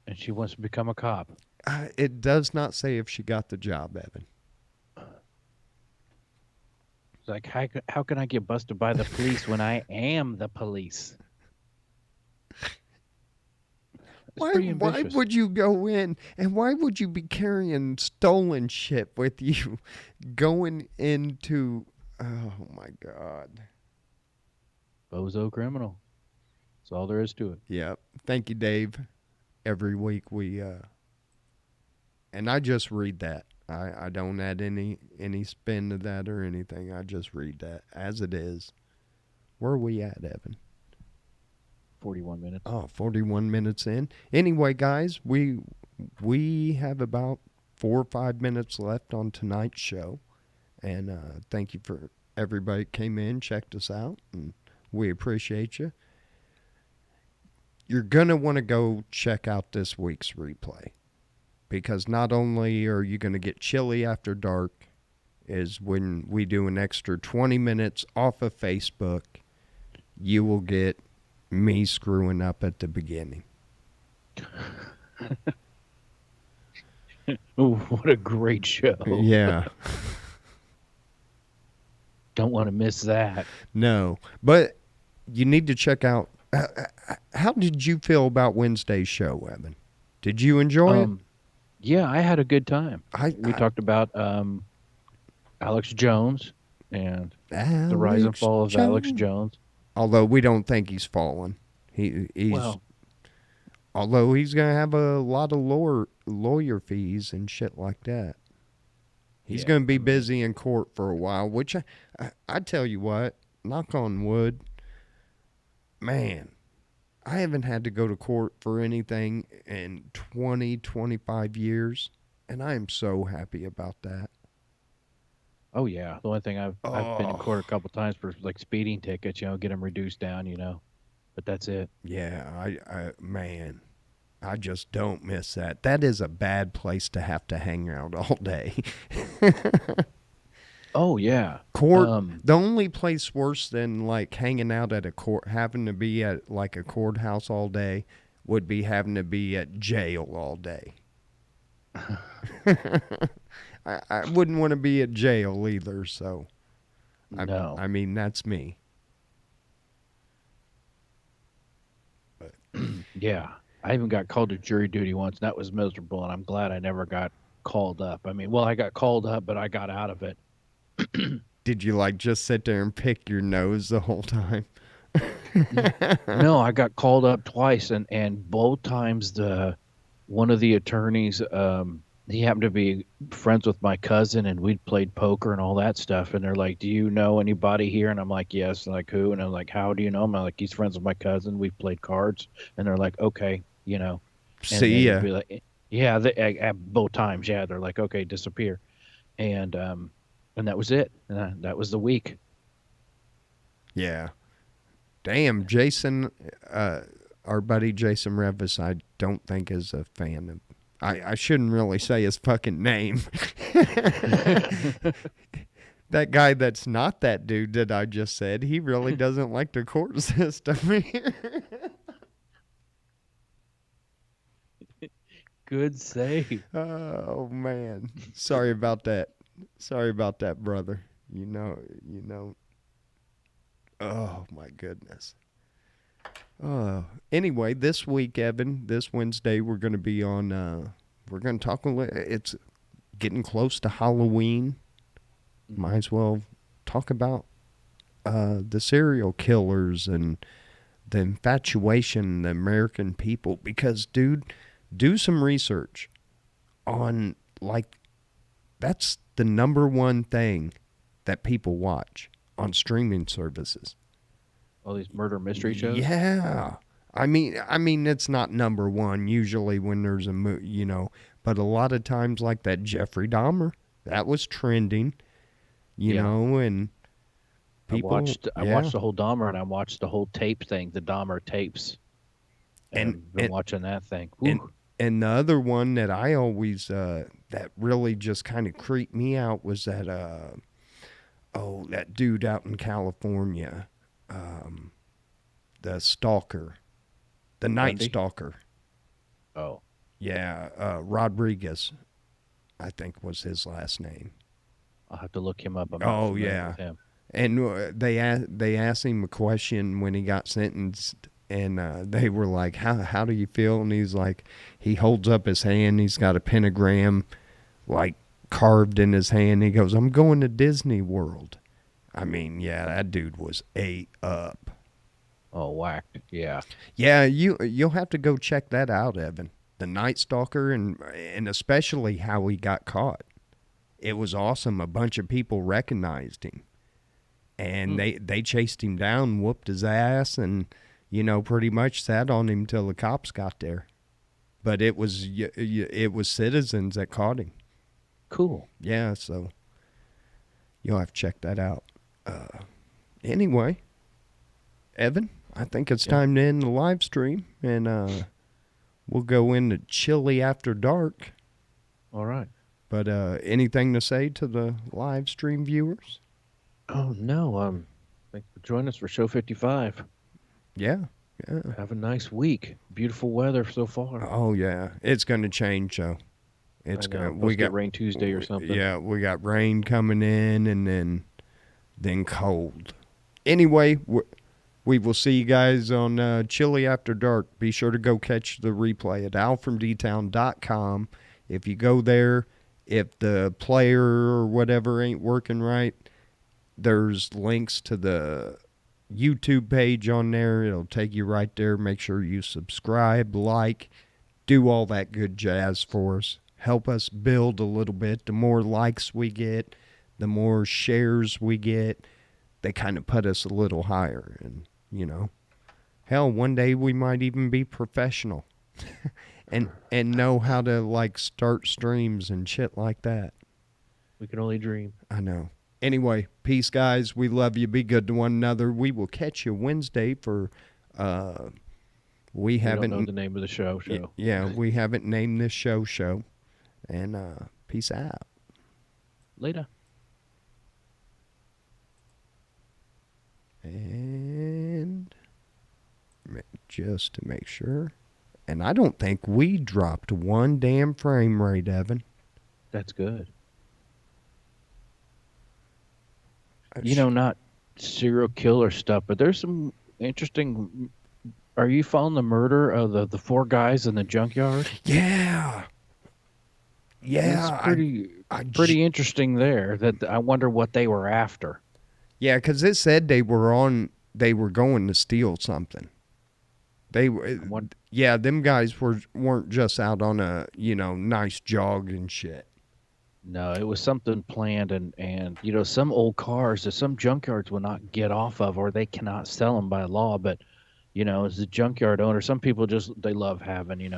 Speaker 1: And she wants to become a cop.
Speaker 2: It does not say if she got the job, Evan.
Speaker 1: It's like, how can I get busted by the police when I am the police? It's pretty
Speaker 2: Why
Speaker 1: ambitious.
Speaker 2: would you go in and why would you be carrying stolen shit with you going into oh my god.
Speaker 1: Bozo criminal. That's all there is to it.
Speaker 2: Yep. Thank you, Dave. Every week we and I just read that. I don't add any spin to that or anything. I just read that as it is. Where are we at, Evan?
Speaker 1: 41 minutes.
Speaker 2: Oh, 41 minutes in. Anyway, guys, we have about 4 or 5 minutes left on tonight's show. And thank you for everybody that came in, checked us out, and we appreciate you. You're going to want to go check out this week's replay. Because not only are you going to get Chili After Dark, is when we do an extra 20 minutes off of Facebook, you will get me screwing up at the beginning.
Speaker 1: Oh, what a great show.
Speaker 2: Yeah.
Speaker 1: Don't want to miss that.
Speaker 2: No. But you need to check out. How did you feel about Wednesday's show, Evan? Did you enjoy it?
Speaker 1: Yeah, I had a good time. We
Speaker 2: I
Speaker 1: talked about Alex Jones and the rise and
Speaker 2: Alex
Speaker 1: fall of Alex Jones.
Speaker 2: Although we don't think he's fallen. He's
Speaker 1: Well,
Speaker 2: although he's going to have a lot of lawyer fees and shit like that. He's
Speaker 1: yeah,
Speaker 2: going to be
Speaker 1: I mean,
Speaker 2: busy in court for a while, which I tell you what, knock on wood, man, I haven't had to go to court for anything in 20, 25 years, and I am so happy about that.
Speaker 1: oh yeah. The only thing I've been in
Speaker 2: Oh,
Speaker 1: court a couple times for like speeding tickets, get them reduced down, but that's it.
Speaker 2: yeah, man, I just don't miss that. That is a bad place to hang out all day.
Speaker 1: Oh yeah.
Speaker 2: Court,
Speaker 1: Um,
Speaker 2: the only place worse than like hanging out at a court, having to be at like a courthouse all day, would be having to be at jail all day. I wouldn't want to be at jail either, so
Speaker 1: no.
Speaker 2: I mean that's me.
Speaker 1: Yeah. I even got called to jury duty once, and that was miserable, and I'm glad I never got called up. I mean, well, I got called up, but I got out of it.
Speaker 2: Did you like just sit there and pick your nose the whole time?
Speaker 1: No, I got called up twice, and both times the one of the attorneys, he happened to be friends with my cousin, and we'd played poker and all that stuff. And they're like, "Do you know anybody here?" And I'm like, "Yes." And like, "Who?" And I'm like, "How do you know him?" I'm like, "He's friends with my cousin. We've played cards." And they're like, "Okay, And
Speaker 2: See
Speaker 1: then
Speaker 2: ya.
Speaker 1: be like, "Yeah." At both times, yeah, they're like, "Okay, disappear," and that was it. And that was the week.
Speaker 2: Yeah. Damn, Jason, our buddy Jason Revis, I don't think is a fan of. I shouldn't really say his fucking name. That guy that's not that dude that I just said, he really doesn't like the court system here.
Speaker 1: Good save.
Speaker 2: Oh man. Sorry about that. Sorry about that, brother. You know. Oh my goodness. Anyway, this week, Evan, this Wednesday, we're going to be on. We're going to talk a little. It's getting close to Halloween. Might as well talk about the serial killers and the infatuation, the American people. Because, dude, do some research on like that's the number one thing that people watch on streaming services.
Speaker 1: All these murder mystery shows.
Speaker 2: Yeah. I mean, it's not number one usually when there's but a lot of times like that Jeffrey Dahmer, that was trending,
Speaker 1: Yeah.
Speaker 2: and people,
Speaker 1: I
Speaker 2: yeah,
Speaker 1: watched the whole Dahmer and I watched the whole tape thing, the Dahmer tapes.
Speaker 2: and
Speaker 1: And been
Speaker 2: and
Speaker 1: watching that thing.
Speaker 2: and
Speaker 1: Whew.
Speaker 2: and the other one that I always that really just kind of creeped me out was that that dude out in California, um, the stalker, the Night
Speaker 1: Bundy?
Speaker 2: Stalker.
Speaker 1: Oh,
Speaker 2: Yeah, Rodriguez, I think was his last name.
Speaker 1: I'll have to look him up. I'm not
Speaker 2: Oh
Speaker 1: familiar
Speaker 2: yeah,
Speaker 1: with him.
Speaker 2: and they asked him a question when he got sentenced, and they were like, "How do you feel?" And he's like, he holds up his hand. He's got a pentagram like carved in his hand. He goes, "I'm going to Disney World." I mean, yeah, that dude was ate up.
Speaker 1: Oh, whacked. Yeah.
Speaker 2: Yeah, you'll have to go check that out, Evan. The Night Stalker, and especially how he got caught. It was awesome. A bunch of people recognized him, and
Speaker 1: Hmm.
Speaker 2: they chased him down, whooped his ass, and pretty much sat on him till the cops got there. But it was citizens that caught him.
Speaker 1: Cool.
Speaker 2: Yeah, so you'll have to check that out. Anyway, Evan, I think it's
Speaker 1: Yeah.
Speaker 2: time to end the live stream, and we'll go into chilly after dark.
Speaker 1: All right.
Speaker 2: But anything to say to the live stream viewers?
Speaker 1: Oh, no. Thanks for joining us for show 55.
Speaker 2: Yeah, yeah.
Speaker 1: Have a nice week. Beautiful weather so far.
Speaker 2: Oh yeah, it's going to change though.
Speaker 1: I
Speaker 2: It's
Speaker 1: know.
Speaker 2: gonna.
Speaker 1: Supposed to get rain Tuesday or something.
Speaker 2: Yeah, we got rain coming in, and then cold. Anyway, we will see you guys on Chili After Dark. Be sure to go catch the replay at AlfromDtown.com. If you go there, if the player or whatever ain't working right, there's links to the YouTube page on there. It'll take you right there. Make sure you subscribe, like, do all that good jazz for us. Help us build a little bit. The more likes we get, the more shares we get, they kind of put us a little higher. And, hell, one day we might even be professional and know how to like start streams and shit like that.
Speaker 1: We can only dream.
Speaker 2: I know. Anyway, peace, guys. We love you. Be good to one another. We will catch you Wednesday for. We
Speaker 1: We don't know
Speaker 2: haven't.
Speaker 1: the name of the show.
Speaker 2: Yeah, we haven't named this show. And peace out.
Speaker 1: Later.
Speaker 2: And just to make sure. And I don't think we dropped one damn frame rate, Evan.
Speaker 1: That's good.
Speaker 2: Uh,
Speaker 1: You know, not serial killer stuff, but there's some interesting. Are you following the murder of the four guys in the junkyard?
Speaker 2: Yeah.
Speaker 1: It's
Speaker 2: Yeah.
Speaker 1: pretty interesting there. That I wonder what they were after.
Speaker 2: Yeah, because it said they were going to steal something. They were,
Speaker 1: I want,
Speaker 2: yeah, them guys weren't just out on a nice jog and shit.
Speaker 1: no, it was something planned, and some old cars that some junkyards will not get off of, or they cannot sell them by law. But as a junkyard owner, some people just they love having.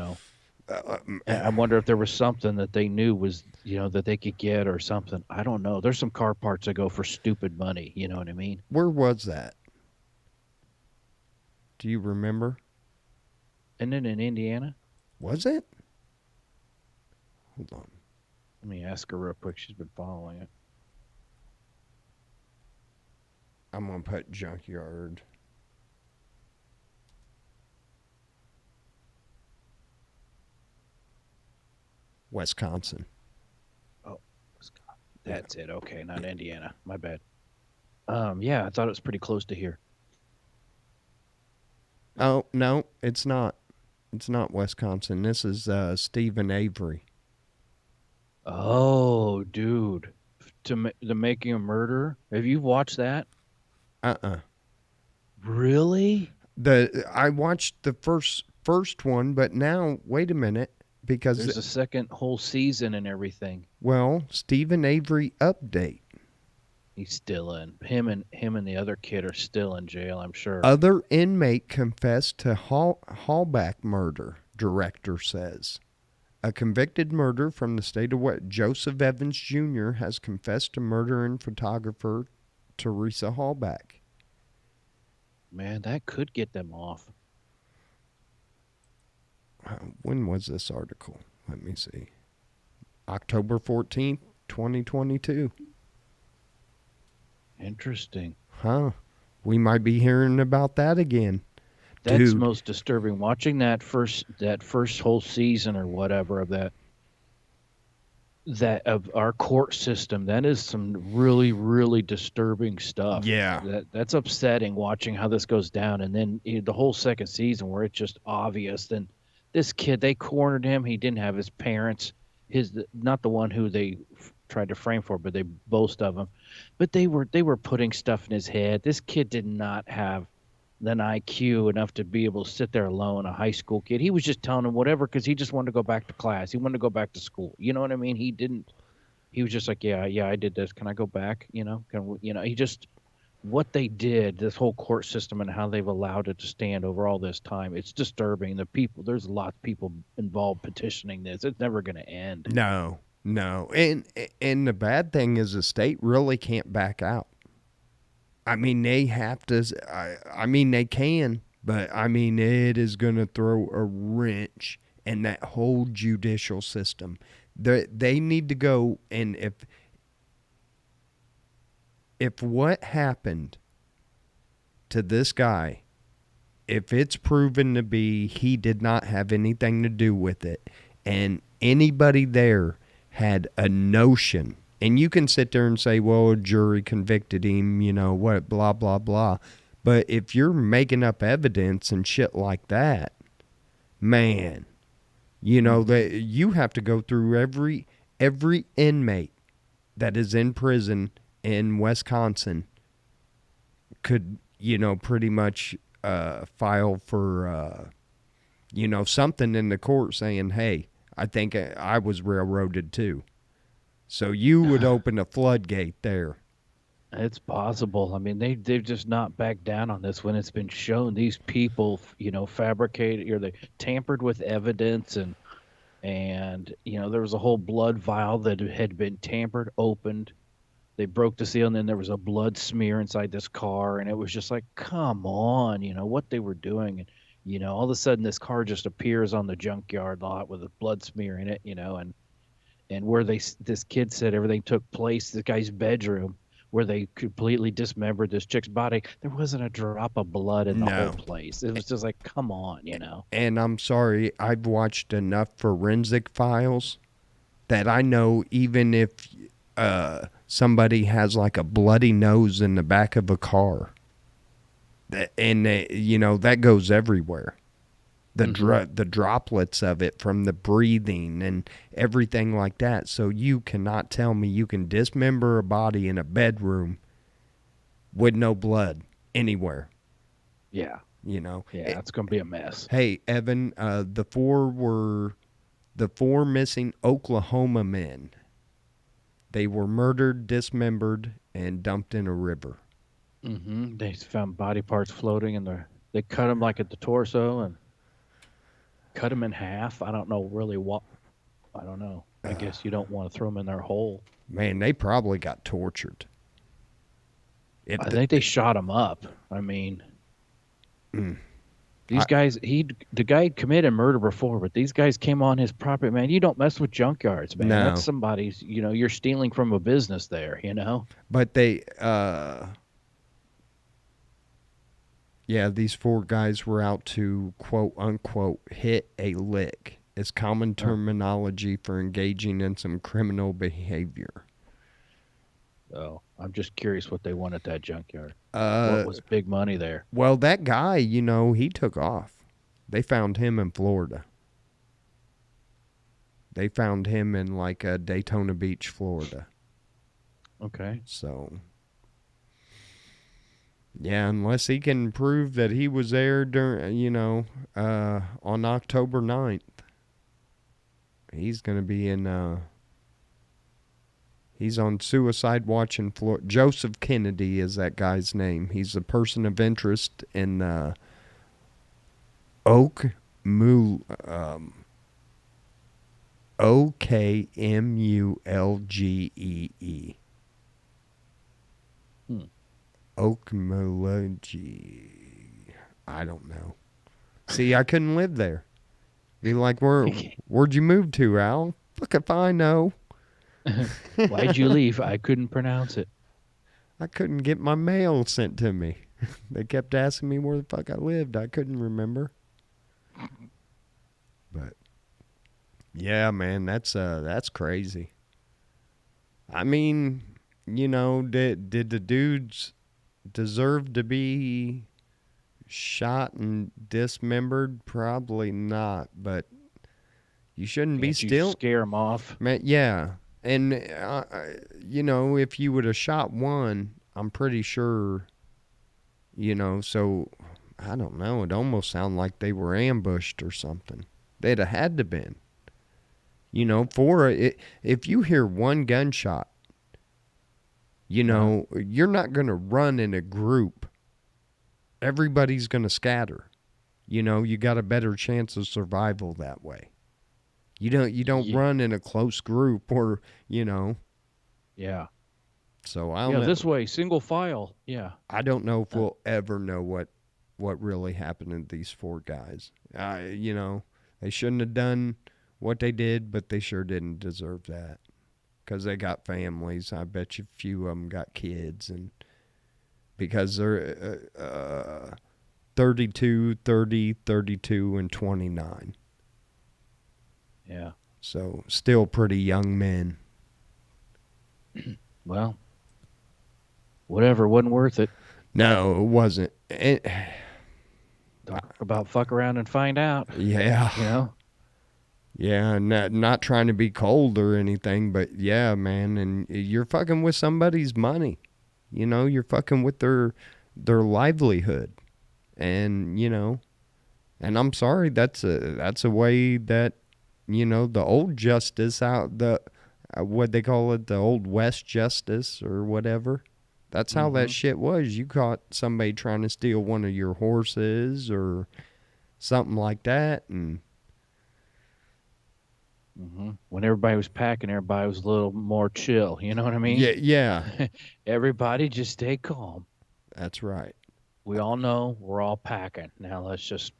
Speaker 1: I wonder if there was something that they knew was, that they could get or something. I don't know. There's some car parts that go for stupid money. You know what I mean?
Speaker 2: Where was that? Do you remember?
Speaker 1: And then in Indiana,
Speaker 2: Was it? Hold on.
Speaker 1: let me ask her real quick. She's been following it.
Speaker 2: I'm gonna put junkyard. Wisconsin.
Speaker 1: Oh,
Speaker 2: Yeah.
Speaker 1: that's it. Okay, not Indiana. My bad. Yeah, I thought it was pretty close to here.
Speaker 2: Oh no, it's not. It's not Wisconsin. This is Stephen Avery.
Speaker 1: Oh, dude, the making a murderer. Have you watched that?
Speaker 2: Uh-uh.
Speaker 1: Really?
Speaker 2: I watched the first one, but now wait a minute because
Speaker 1: There's a second whole season and everything.
Speaker 2: Stephen Avery update.
Speaker 1: He's still in. Him and the other kid are still in jail, I'm sure.
Speaker 2: Other inmate confessed to Hallback murder, director says. A convicted murderer from the state of Joseph Evans Jr. has confessed to murdering photographer Teresa Hallback.
Speaker 1: Man, that could get them off.
Speaker 2: When was this article? Let me see. October 14th, 2022.
Speaker 1: Interesting.
Speaker 2: Huh. We might be hearing about that again.
Speaker 1: That's
Speaker 2: Dude,
Speaker 1: most disturbing. Watching that first whole season or whatever of that of our court system, that is some really, really disturbing stuff.
Speaker 2: yeah.
Speaker 1: That's upsetting watching how this goes down. And then the whole second season where it's just obvious. Then this kid, they cornered him. He didn't have his parents, not the one who they tried to frame for, but they boast of him. But they were putting stuff in his head. This kid did not have an IQ enough to be able to sit there alone, a high school kid. He was just telling him whatever because he just wanted to go back to class. He wanted to go back to school. You know what I mean? He didn't. He was just like, yeah, yeah, I did this. Can I go back? He just what they did, this whole court system and how they've allowed it to stand over all this time. It's disturbing. There's a lot of people involved petitioning this. It's never going to end.
Speaker 2: No, no. And the bad thing is the state really can't back out. I mean, they have to. I mean, they can, but I mean, it is going to throw a wrench in that whole judicial system. They need to go, and if what happened to this guy, if it's proven to be he did not have anything to do with it, and anybody there had a notion, and you can sit there and say, well, a jury convicted him, what, blah, blah, blah. But if you're making up evidence and shit like that, man, that you have to go through every inmate that is in prison in Wisconsin could, pretty much file for, something in the court saying, hey, I think I was railroaded too. So you would open a floodgate there.
Speaker 1: It's possible. I mean, they've just not backed down on this when it's been shown these people, fabricated or they tampered with evidence and there was a whole blood vial that had been tampered, opened. They broke the seal, and then there was a blood smear inside this car, and it was just like, come on, what they were doing, and all of a sudden this car just appears on the junkyard lot with a blood smear in it, and where this kid said everything took place, this guy's bedroom, where they completely dismembered this chick's body, there wasn't a drop of blood in the whole
Speaker 2: No.
Speaker 1: place. It was just like, come on.
Speaker 2: And I'm sorry, I've watched enough forensic files that I know even if somebody has like a bloody nose in the back of a car, and that goes everywhere. The droplets of it from the breathing and everything like that. So you cannot tell me you can dismember a body in a bedroom with no blood anywhere.
Speaker 1: Yeah. Yeah, it's going to be a mess.
Speaker 2: Hey, Evan, the four missing Oklahoma men. They were murdered, dismembered, and dumped in a river.
Speaker 1: They found body parts floating they cut them like at the torso and cut them in half. I don't know really what. I don't know. I guess you don't want to throw them in their hole.
Speaker 2: Man, they probably got tortured.
Speaker 1: I think they shot him up. I mean, these guys, the guy committed murder before, but these guys came on his property, man. You don't mess with junkyards, man.
Speaker 2: No.
Speaker 1: That's somebody's, you're stealing from a business there,
Speaker 2: But they, these four guys were out to, quote unquote, hit a lick. It's common terminology for engaging in some criminal behavior.
Speaker 1: Oh, I'm just curious what they want at that junkyard. What was big money there?
Speaker 2: Well, that guy, he took off. They found him in Florida. They found him in like Daytona Beach, Florida.
Speaker 1: Okay.
Speaker 2: So, yeah, unless he can prove that he was there during, on October 9th, he's going to be in He's on suicide watch in Florida. Joseph Kennedy is that guy's name. He's a person of interest in Oak Mul Okmulgee.
Speaker 1: Hmm.
Speaker 2: Okmulgee. I don't know. See, I couldn't live there. Be like, where'd you move to, Al? Fuck if I know.
Speaker 1: Why'd you leave? I couldn't pronounce it.
Speaker 2: I couldn't get my mail sent to me. They kept asking me where the fuck I lived. I couldn't remember. But yeah, man, that's crazy. I mean, did the dudes deserve to be shot and dismembered? Probably not, but you shouldn't be
Speaker 1: Can't you
Speaker 2: still.
Speaker 1: scare them off?
Speaker 2: Man, yeah, and if you would have shot one, I'm pretty sure. So I don't know. It almost sounded like they were ambushed or something. They'd have had to been. If you hear one gunshot, you're not going to run in a group. Everybody's going to scatter. You got a better chance of survival that way. You don't
Speaker 1: Yeah.
Speaker 2: run in a close group or.
Speaker 1: Yeah.
Speaker 2: So I don't
Speaker 1: Yeah,
Speaker 2: know.
Speaker 1: this way, single file. Yeah.
Speaker 2: I don't know if
Speaker 1: Uh,
Speaker 2: we'll ever know what really happened to these four guys. They shouldn't have done what they did, but they sure didn't deserve that because they got families. I bet you a few of them got kids, and because they're 32, 30, 32, and 29.
Speaker 1: yeah.
Speaker 2: So still pretty young men.
Speaker 1: Well, whatever. Wasn't worth it.
Speaker 2: No, it wasn't.
Speaker 1: Talk about fuck around and find out.
Speaker 2: Yeah.
Speaker 1: You know?
Speaker 2: Yeah, not trying to be cold or anything, but yeah, man, and you're fucking with somebody's money. You're fucking with their livelihood. And, and I'm sorry, that's a way that, the old justice out the what they call it, the old West justice or whatever. That's how that
Speaker 1: Mm-hmm.
Speaker 2: shit was. You caught somebody trying to steal one of your horses or something like that, and
Speaker 1: Mm-hmm. When everybody was packing, everybody was a little more chill. You know what I mean?
Speaker 2: yeah, yeah,
Speaker 1: Everybody just stay calm.
Speaker 2: that's right.
Speaker 1: We all know we're all packing. Now let's just,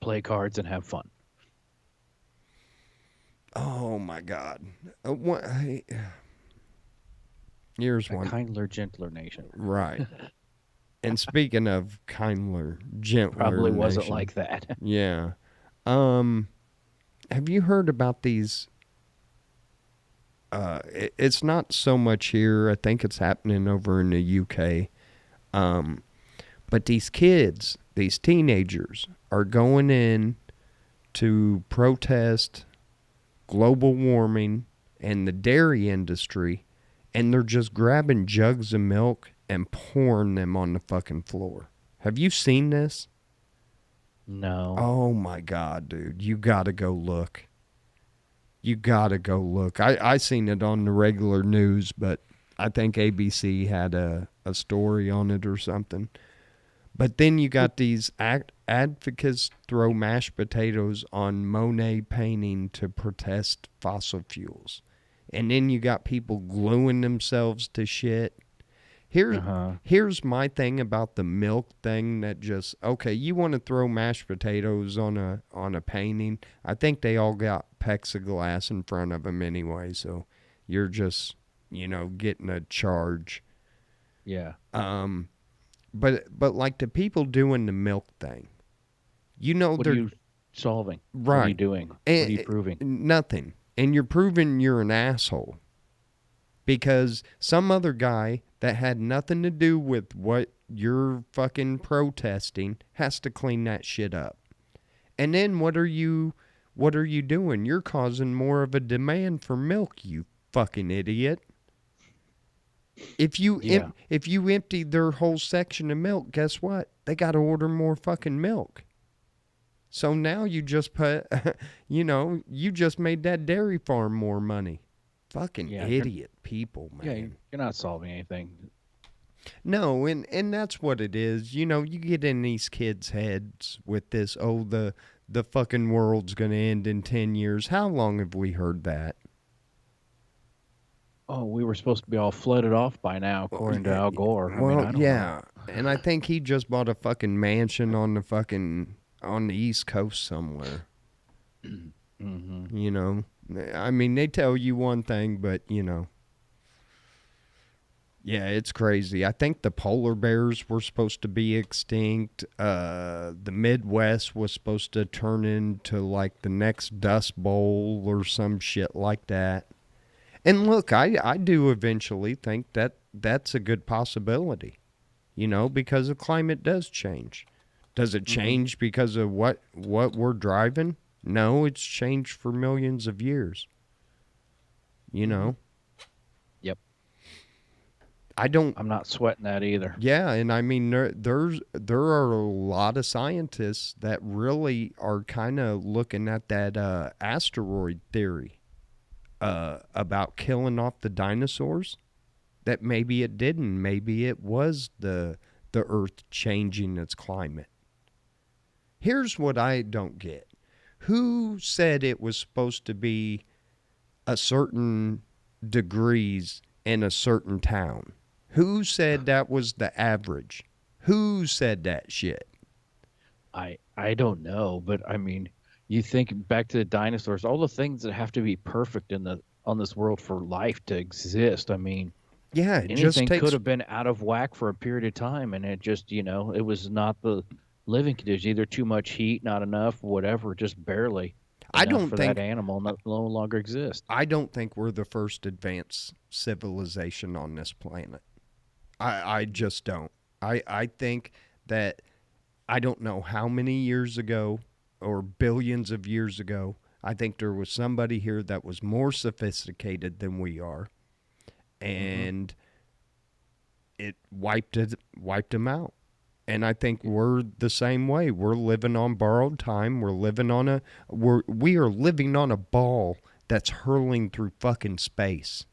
Speaker 1: play cards and have fun.
Speaker 2: Oh my God. Here's
Speaker 1: A
Speaker 2: one.
Speaker 1: kindler, gentler nation.
Speaker 2: Right. And speaking of kindler, gentler
Speaker 1: Probably wasn't
Speaker 2: nation,
Speaker 1: like that.
Speaker 2: yeah. Um, have you heard about these? It's not so much here. I think it's happening over in the UK. But these kids, these teenagers, are going in to protest global warming and the dairy industry, and they're just grabbing jugs of milk and pouring them on the fucking floor. Have you seen this?
Speaker 1: No.
Speaker 2: Oh my God, dude. You gotta go look. You gotta go look. I seen it on the regular news, but I think ABC had a story on it or something. But then you got these advocates throw mashed potatoes on Monet painting to protest fossil fuels. And then you got people gluing themselves to shit.
Speaker 1: Uh
Speaker 2: Here's
Speaker 1: huh.
Speaker 2: here's my thing about the milk thing that just okay, you want to throw mashed potatoes on a painting. I think they all got plexiglass in front of them anyway, so you're just, getting a charge.
Speaker 1: Yeah.
Speaker 2: Um but like the people doing the milk thing,
Speaker 1: What are
Speaker 2: they're
Speaker 1: you solving? What are you
Speaker 2: right.
Speaker 1: doing? What are you
Speaker 2: And,
Speaker 1: proving?
Speaker 2: nothing. And you're proving you're an asshole because some other guy that had nothing to do with what you're fucking protesting has to clean that shit up. And then what are you doing? You're causing more of a demand for milk, you fucking idiot.
Speaker 1: Yeah.
Speaker 2: If you empty their whole section of milk, guess what? They got to order more fucking milk. So now you just put, you just made that dairy farm more money. Fucking
Speaker 1: Yeah,
Speaker 2: idiot people,
Speaker 1: yeah,
Speaker 2: man.
Speaker 1: you're not solving anything.
Speaker 2: No, and that's what it is. You know, you get in these kids' heads with this, oh, the fucking world's going to end in 10 years. How long have we heard that?
Speaker 1: Oh, we were supposed to be all flooded off by now,
Speaker 2: Well,
Speaker 1: according to Al Gore. I mean,
Speaker 2: well,
Speaker 1: I don't know.
Speaker 2: yeah. And I think he just bought a fucking mansion on the fucking on the East Coast somewhere.
Speaker 1: Hmm.
Speaker 2: You know, I mean, they tell you one thing, but you know, yeah, it's crazy. I think the polar bears were supposed to be extinct. The Midwest was supposed to turn into like the next Dust Bowl or some shit like that. And look, I do eventually think that that's a good possibility, you know, because the climate does change. Does it
Speaker 1: Hmm.
Speaker 2: change because of what we're driving? No, it's changed for millions of years, you
Speaker 1: Hmm.
Speaker 2: know.
Speaker 1: Yep.
Speaker 2: I don't.
Speaker 1: I'm not sweating that either.
Speaker 2: Yeah, and I mean there are a lot of scientists that really are kind of looking at that asteroid theory about killing off the dinosaurs. That maybe it didn't. Maybe it was the Earth changing its climate. Here's what I don't get. Who said it was supposed to be a certain degrees in a certain town? Who said that was the average? Who said that shit?
Speaker 1: I don't know, but I mean, you think back to the dinosaurs, all the things that have to be perfect in the on this world for life to exist. I mean,
Speaker 2: Yeah, it just
Speaker 1: anything could
Speaker 2: takes.
Speaker 1: have been out of whack for a period of time, and it just, it was not the living conditions. Either too much heat, not enough, whatever, just barely
Speaker 2: I
Speaker 1: enough
Speaker 2: don't
Speaker 1: for that
Speaker 2: think.
Speaker 1: animal no longer exist.
Speaker 2: I don't think we're the first advanced civilization on this planet. I just don't. I think that I don't know how many years ago or billions of years ago, I think there was somebody here that was more sophisticated than we are,
Speaker 1: Hmm.
Speaker 2: and it wiped them out. And I think we're the same way. We're living on borrowed time. We are living on a ball that's hurling through fucking space.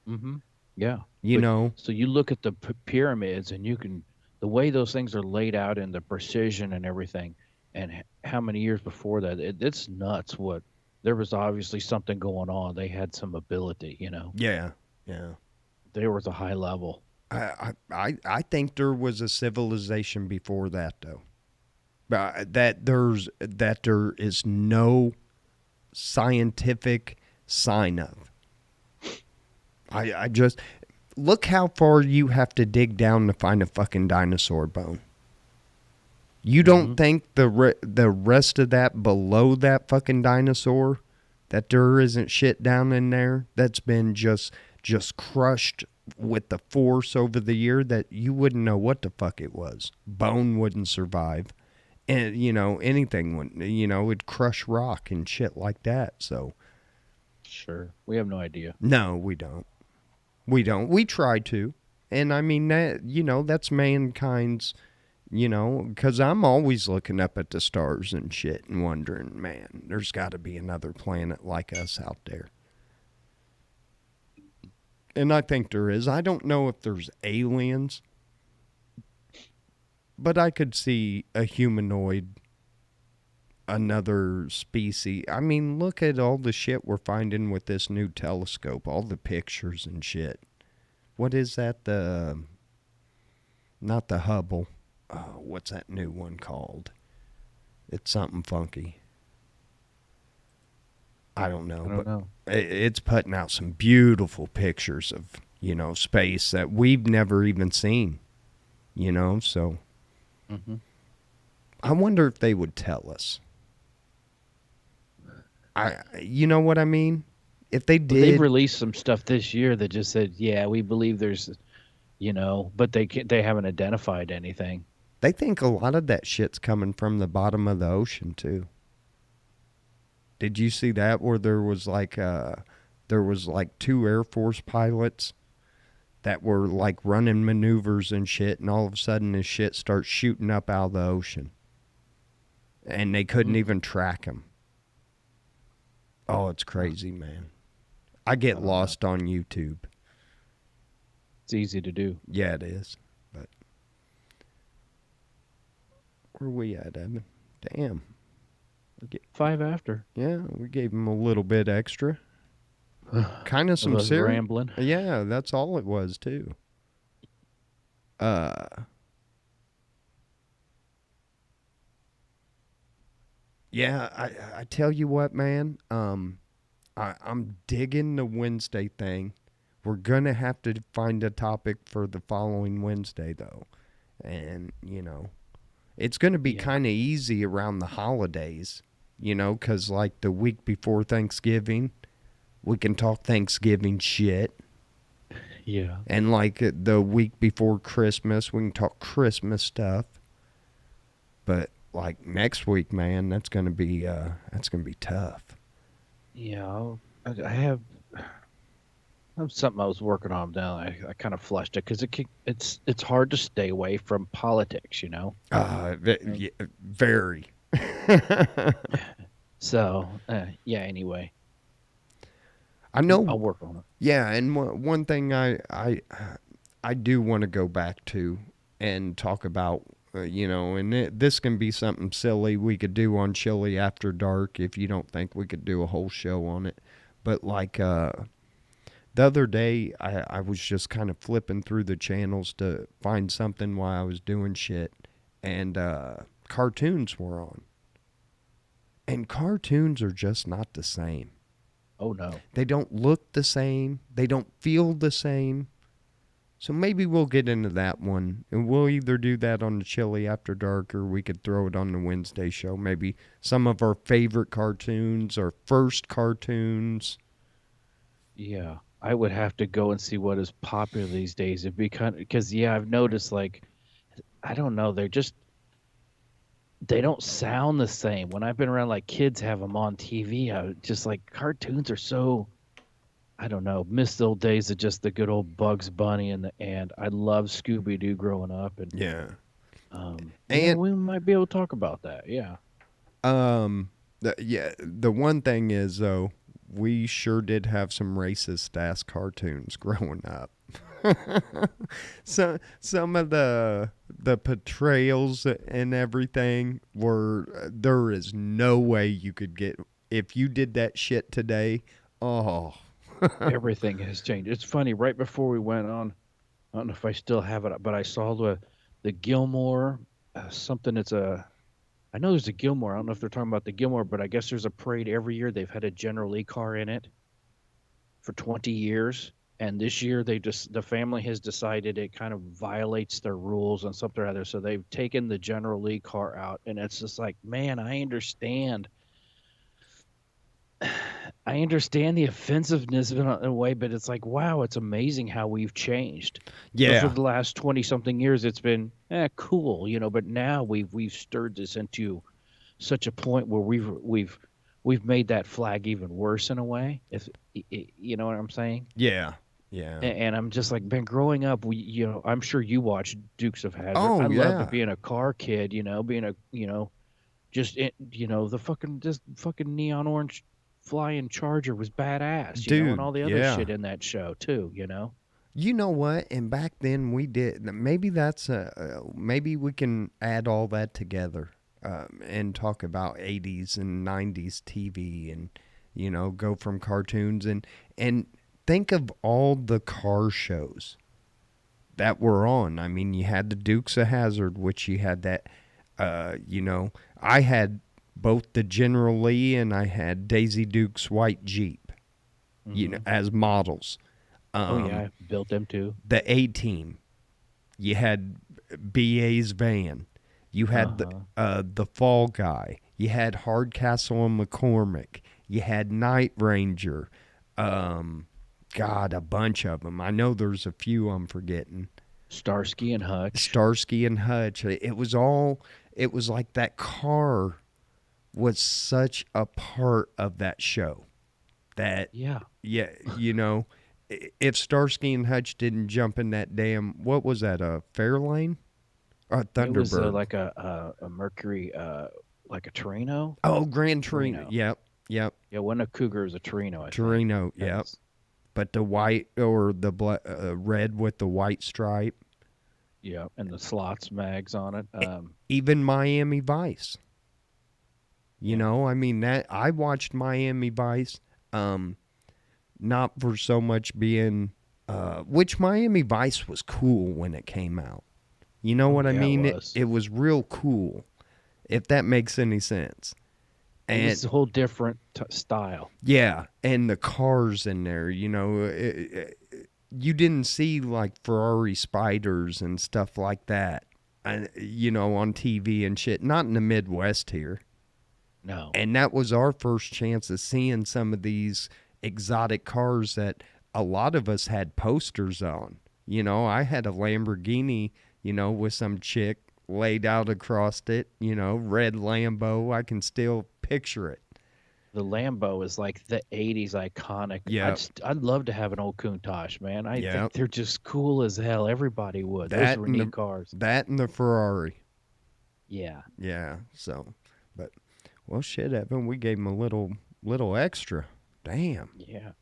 Speaker 1: Hmm. Yeah,
Speaker 2: You
Speaker 1: but
Speaker 2: know?
Speaker 1: so you look at the pyramids, and you can the way those things are laid out and the precision and everything, and how many years before that, it's nuts. What there was obviously something going on. They had some ability.
Speaker 2: Yeah. Yeah.
Speaker 1: There was a high level.
Speaker 2: I think there was a civilization before that though. That there is no scientific sign of. I just look how far you have to dig down to find a fucking dinosaur bone. You don't
Speaker 1: Hmm.
Speaker 2: think the rest of that below that fucking dinosaur that there isn't shit down in there that's been just crushed with the force over the year that you wouldn't know what the fuck it was. Bone wouldn't survive. And you know, anything wouldn't, you know, it'd crush rock and shit like that. So
Speaker 1: Sure, we have no idea.
Speaker 2: no, we don't. We don't. We try to. And I mean that, you know, that's mankind's, you know, because I'm always looking up at the stars and shit and wondering, man, there's got to be another planet like us out there. And I think there is. I don't know if there's aliens, but I could see a humanoid, another species. I mean, look at all the shit we're finding with this new telescope, all the pictures and shit. What is that? Not the Hubble. What's that new one called? It's something funky. I don't know,
Speaker 1: I don't
Speaker 2: but
Speaker 1: know.
Speaker 2: it's putting out some beautiful pictures of, you know, space that we've never even seen, you know, so
Speaker 1: Hmm.
Speaker 2: I wonder if they would tell us. You know what I mean? If they
Speaker 1: Well, they've
Speaker 2: did,
Speaker 1: released some stuff this year that just said, "Yeah, we believe there's," but they haven't identified anything.
Speaker 2: they think a lot of that shit's coming from the bottom of the ocean too. Did you see that where there was like two Air Force pilots that were like running maneuvers and shit, and all of a sudden this shit starts shooting up out of the ocean, and they couldn't
Speaker 1: Mm.
Speaker 2: even track him. Oh, it's crazy, man. I get
Speaker 1: I don't know.
Speaker 2: lost on YouTube.
Speaker 1: It's easy to do.
Speaker 2: Yeah, it is. But where we at, Evan? Damn.
Speaker 1: Five after
Speaker 2: Yeah, we gave him a little bit extra. Kind of
Speaker 1: of
Speaker 2: some
Speaker 1: us
Speaker 2: serious.
Speaker 1: rambling.
Speaker 2: Yeah, that's all it was too. Uh, yeah, I tell you what, man. I'm digging the Wednesday thing. We're gonna have to find a topic for the following Wednesday though, and it's gonna be
Speaker 1: Yeah.
Speaker 2: kind of easy around the holidays. Because like the week before Thanksgiving, we can talk Thanksgiving shit.
Speaker 1: Yeah.
Speaker 2: And like the week before Christmas, we can talk Christmas stuff. But like next week, man, that's gonna be tough.
Speaker 1: Yeah. I have something I was working on now. I kind of flushed it because it's hard to stay away from politics, you know. Mm.
Speaker 2: Very.
Speaker 1: So yeah. Anyway,
Speaker 2: I know.
Speaker 1: I'll work on it.
Speaker 2: Yeah, and one thing I do want to go back to and talk about, and this can be something silly we could do on Chili After Dark if you don't think we could do a whole show on it. But like the other day, I was just kind of flipping through the channels to find something while I was doing shit, and cartoons were on. And cartoons are just not the same.
Speaker 1: Oh no.
Speaker 2: They don't look the same. They don't feel the same. So maybe we'll get into that one. And we'll either do that on the Chili After Dark or we could throw it on the Wednesday show. Maybe some of our favorite cartoons or first cartoons.
Speaker 1: Yeah. I would have to go and see what is popular these days. It'd be kind of because yeah, I've noticed like I don't know, they don't sound the same. When I've been around like kids have them on TV, I just like cartoons are so I don't know, miss the old days of just the good old Bugs Bunny and the and I love Scooby Doo growing up and
Speaker 2: Yeah.
Speaker 1: yeah,
Speaker 2: And
Speaker 1: we might be able to talk about that. Yeah.
Speaker 2: the one thing is though, we sure did have some racist ass cartoons growing up. So some of the portrayals and everything were there is no way you could get if you did that shit today. Oh,
Speaker 1: Everything has changed. It's funny, right before we went on, I don't know if I still have it, but I saw the Gilmore something it's a I know there's a Gilmore. I don't know if they're talking about the Gilmore, but I guess there's a parade every year. They've had a General Lee car in it for 20 years. And this year, the family has decided it kind of violates their rules and something or other. So they've taken the General Lee car out. And it's just like, man, I understand the offensiveness in a way, but it's like, wow, it's amazing how we've changed. For
Speaker 2: yeah,
Speaker 1: the last 20 something years, it's been cool, but now we've stirred this into such a point where we've made that flag even worse in a way. If you know what I'm saying?
Speaker 2: yeah, yeah.
Speaker 1: And I'm just like, been growing up. I'm sure you watched Dukes of Hazzard. I
Speaker 2: Oh
Speaker 1: loved
Speaker 2: yeah,
Speaker 1: being a car kid. Being a just the fucking neon orange flying Charger was badass. And
Speaker 2: dude.
Speaker 1: all the other
Speaker 2: Yeah.
Speaker 1: shit in that show too.
Speaker 2: You know what? And back then we did. Maybe maybe we can add all that together and talk about 80s and 90s TV and go from cartoons and think of all the car shows that were on. I mean, you had the Dukes of Hazzard, which you had that. I had both the General Lee and I had Daisy Duke's white Jeep.
Speaker 1: Hmm.
Speaker 2: As models.
Speaker 1: Oh yeah,
Speaker 2: Um,
Speaker 1: I built them too.
Speaker 2: the A Team. You had BA's van. You
Speaker 1: Uh
Speaker 2: had
Speaker 1: huh.
Speaker 2: the Fall Guy. You had Hardcastle and McCormick. You had Night Ranger. Um, God, a bunch of them. I know there's a few I'm forgetting.
Speaker 1: Starsky and Hutch.
Speaker 2: Starsky and Hutch. It was all. It was like that car was such a part of that show that
Speaker 1: Yeah.
Speaker 2: yeah, if Starsky and Hutch didn't jump in that damn what was that a Fairlane or a
Speaker 1: It was
Speaker 2: Thunderbird?
Speaker 1: like a Mercury, like a Torino.
Speaker 2: Oh, Gran Torino.
Speaker 1: Torino.
Speaker 2: Yep, yep.
Speaker 1: Yeah, it wasn't a Cougar, it was a Torino, I think.
Speaker 2: Torino.
Speaker 1: That
Speaker 2: Yep.
Speaker 1: was.
Speaker 2: but the white or the red with the white stripe.
Speaker 1: Yeah, and the slots mags on it.
Speaker 2: Even Miami Vice. You
Speaker 1: Yeah.
Speaker 2: know, I mean that I watched Miami Vice, um, not for so much being, which Miami Vice was cool when it came out. You know
Speaker 1: Oh
Speaker 2: what I
Speaker 1: yeah, it
Speaker 2: mean? It
Speaker 1: was.
Speaker 2: it was real cool, if that makes any sense.
Speaker 1: It
Speaker 2: And
Speaker 1: was a whole different style.
Speaker 2: yeah, and the cars in there, you know, you didn't see like Ferrari Spiders and stuff like that, you know, on TV and shit. Not in the Midwest here.
Speaker 1: No,
Speaker 2: And that was our first chance of seeing some of these exotic cars that a lot of us had posters on. You know, I had a Lamborghini, you know, with some chick laid out across it, you know, red Lambo. I can still picture it.
Speaker 1: the Lambo is like the '80s iconic.
Speaker 2: Yep.
Speaker 1: I'd love to have an old Countach, man. I think
Speaker 2: Yep.
Speaker 1: they're just cool as hell. Everybody would. Those
Speaker 2: That
Speaker 1: were
Speaker 2: and
Speaker 1: neat
Speaker 2: the
Speaker 1: cars.
Speaker 2: that and the Ferrari.
Speaker 1: Yeah,
Speaker 2: Yeah. So, but well, shit, Evan, we gave him a little extra. Damn,
Speaker 1: yeah.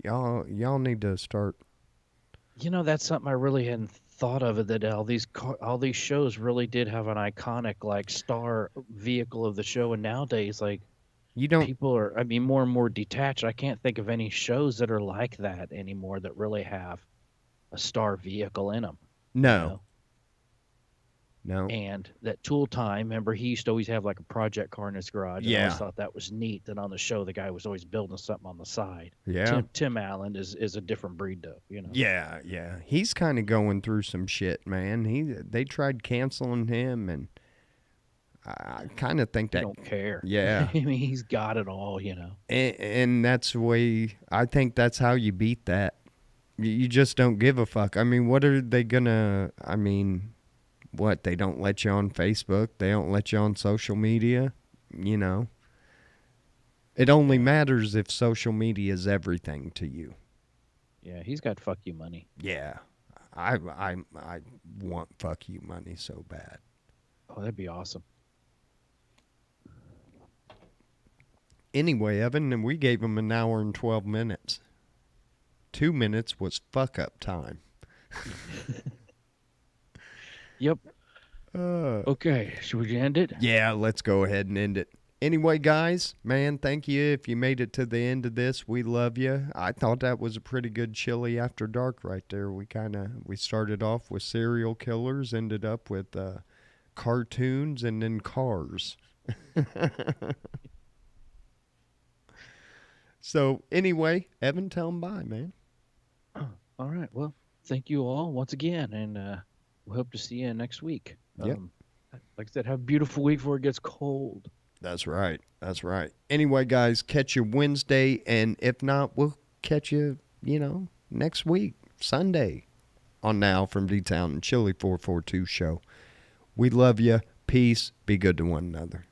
Speaker 2: y'all need to start.
Speaker 1: That's something I really hadn't thought of. It that all these shows really did have an iconic like star vehicle of the show, and nowadays like
Speaker 2: You don't
Speaker 1: people are, I mean, more and more detached. I can't think of any shows that are like that anymore that really have a star vehicle in them, you
Speaker 2: no
Speaker 1: know.
Speaker 2: no.
Speaker 1: And that Tool Time, remember, he used to always have like a project car in his garage, and I always
Speaker 2: Yeah.
Speaker 1: thought that was neat. That on the show, the guy was always building something on the side.
Speaker 2: Yeah.
Speaker 1: Tim Allen is a different breed, though.
Speaker 2: Yeah, yeah. He's kind of going through some shit, man. They tried canceling him, and I kind of think
Speaker 1: He
Speaker 2: that,
Speaker 1: don't care. I
Speaker 2: yeah.
Speaker 1: mean, he's got it all.
Speaker 2: And that's the way I think that's how you beat that. You just don't give a fuck. I mean, what are they gonna? I mean, what, they don't let you on Facebook? They don't let you on social media? You know, it only
Speaker 1: Yeah,
Speaker 2: matters if social media is everything to you.
Speaker 1: yeah, he's got fuck you money.
Speaker 2: Yeah, I want fuck you money so bad.
Speaker 1: Oh, that'd be awesome.
Speaker 2: Anyway, Evan, and we gave him an hour and 12 minutes. 2 minutes was fuck up time.
Speaker 1: Yep.
Speaker 2: Uh,
Speaker 1: Okay, should we end it?
Speaker 2: yeah, let's go ahead and end it. Anyway, guys, man, thank you. If you made it to the end of this, we love you. I thought that was a pretty good chili after dark right there. We started off with serial killers, ended up with cartoons, and then cars. So anyway, Evan, tell them bye, man.
Speaker 1: All right. Well, thank you all once again, and we hope to see you next week.
Speaker 2: Yep.
Speaker 1: Like I said, have a beautiful week before it gets cold.
Speaker 2: That's right. That's right. Anyway, guys, catch you Wednesday, and if not, we'll catch you, next week, Sunday, on Now from D-Town and Chili 442 Show. We love you. Peace. Be good to one another.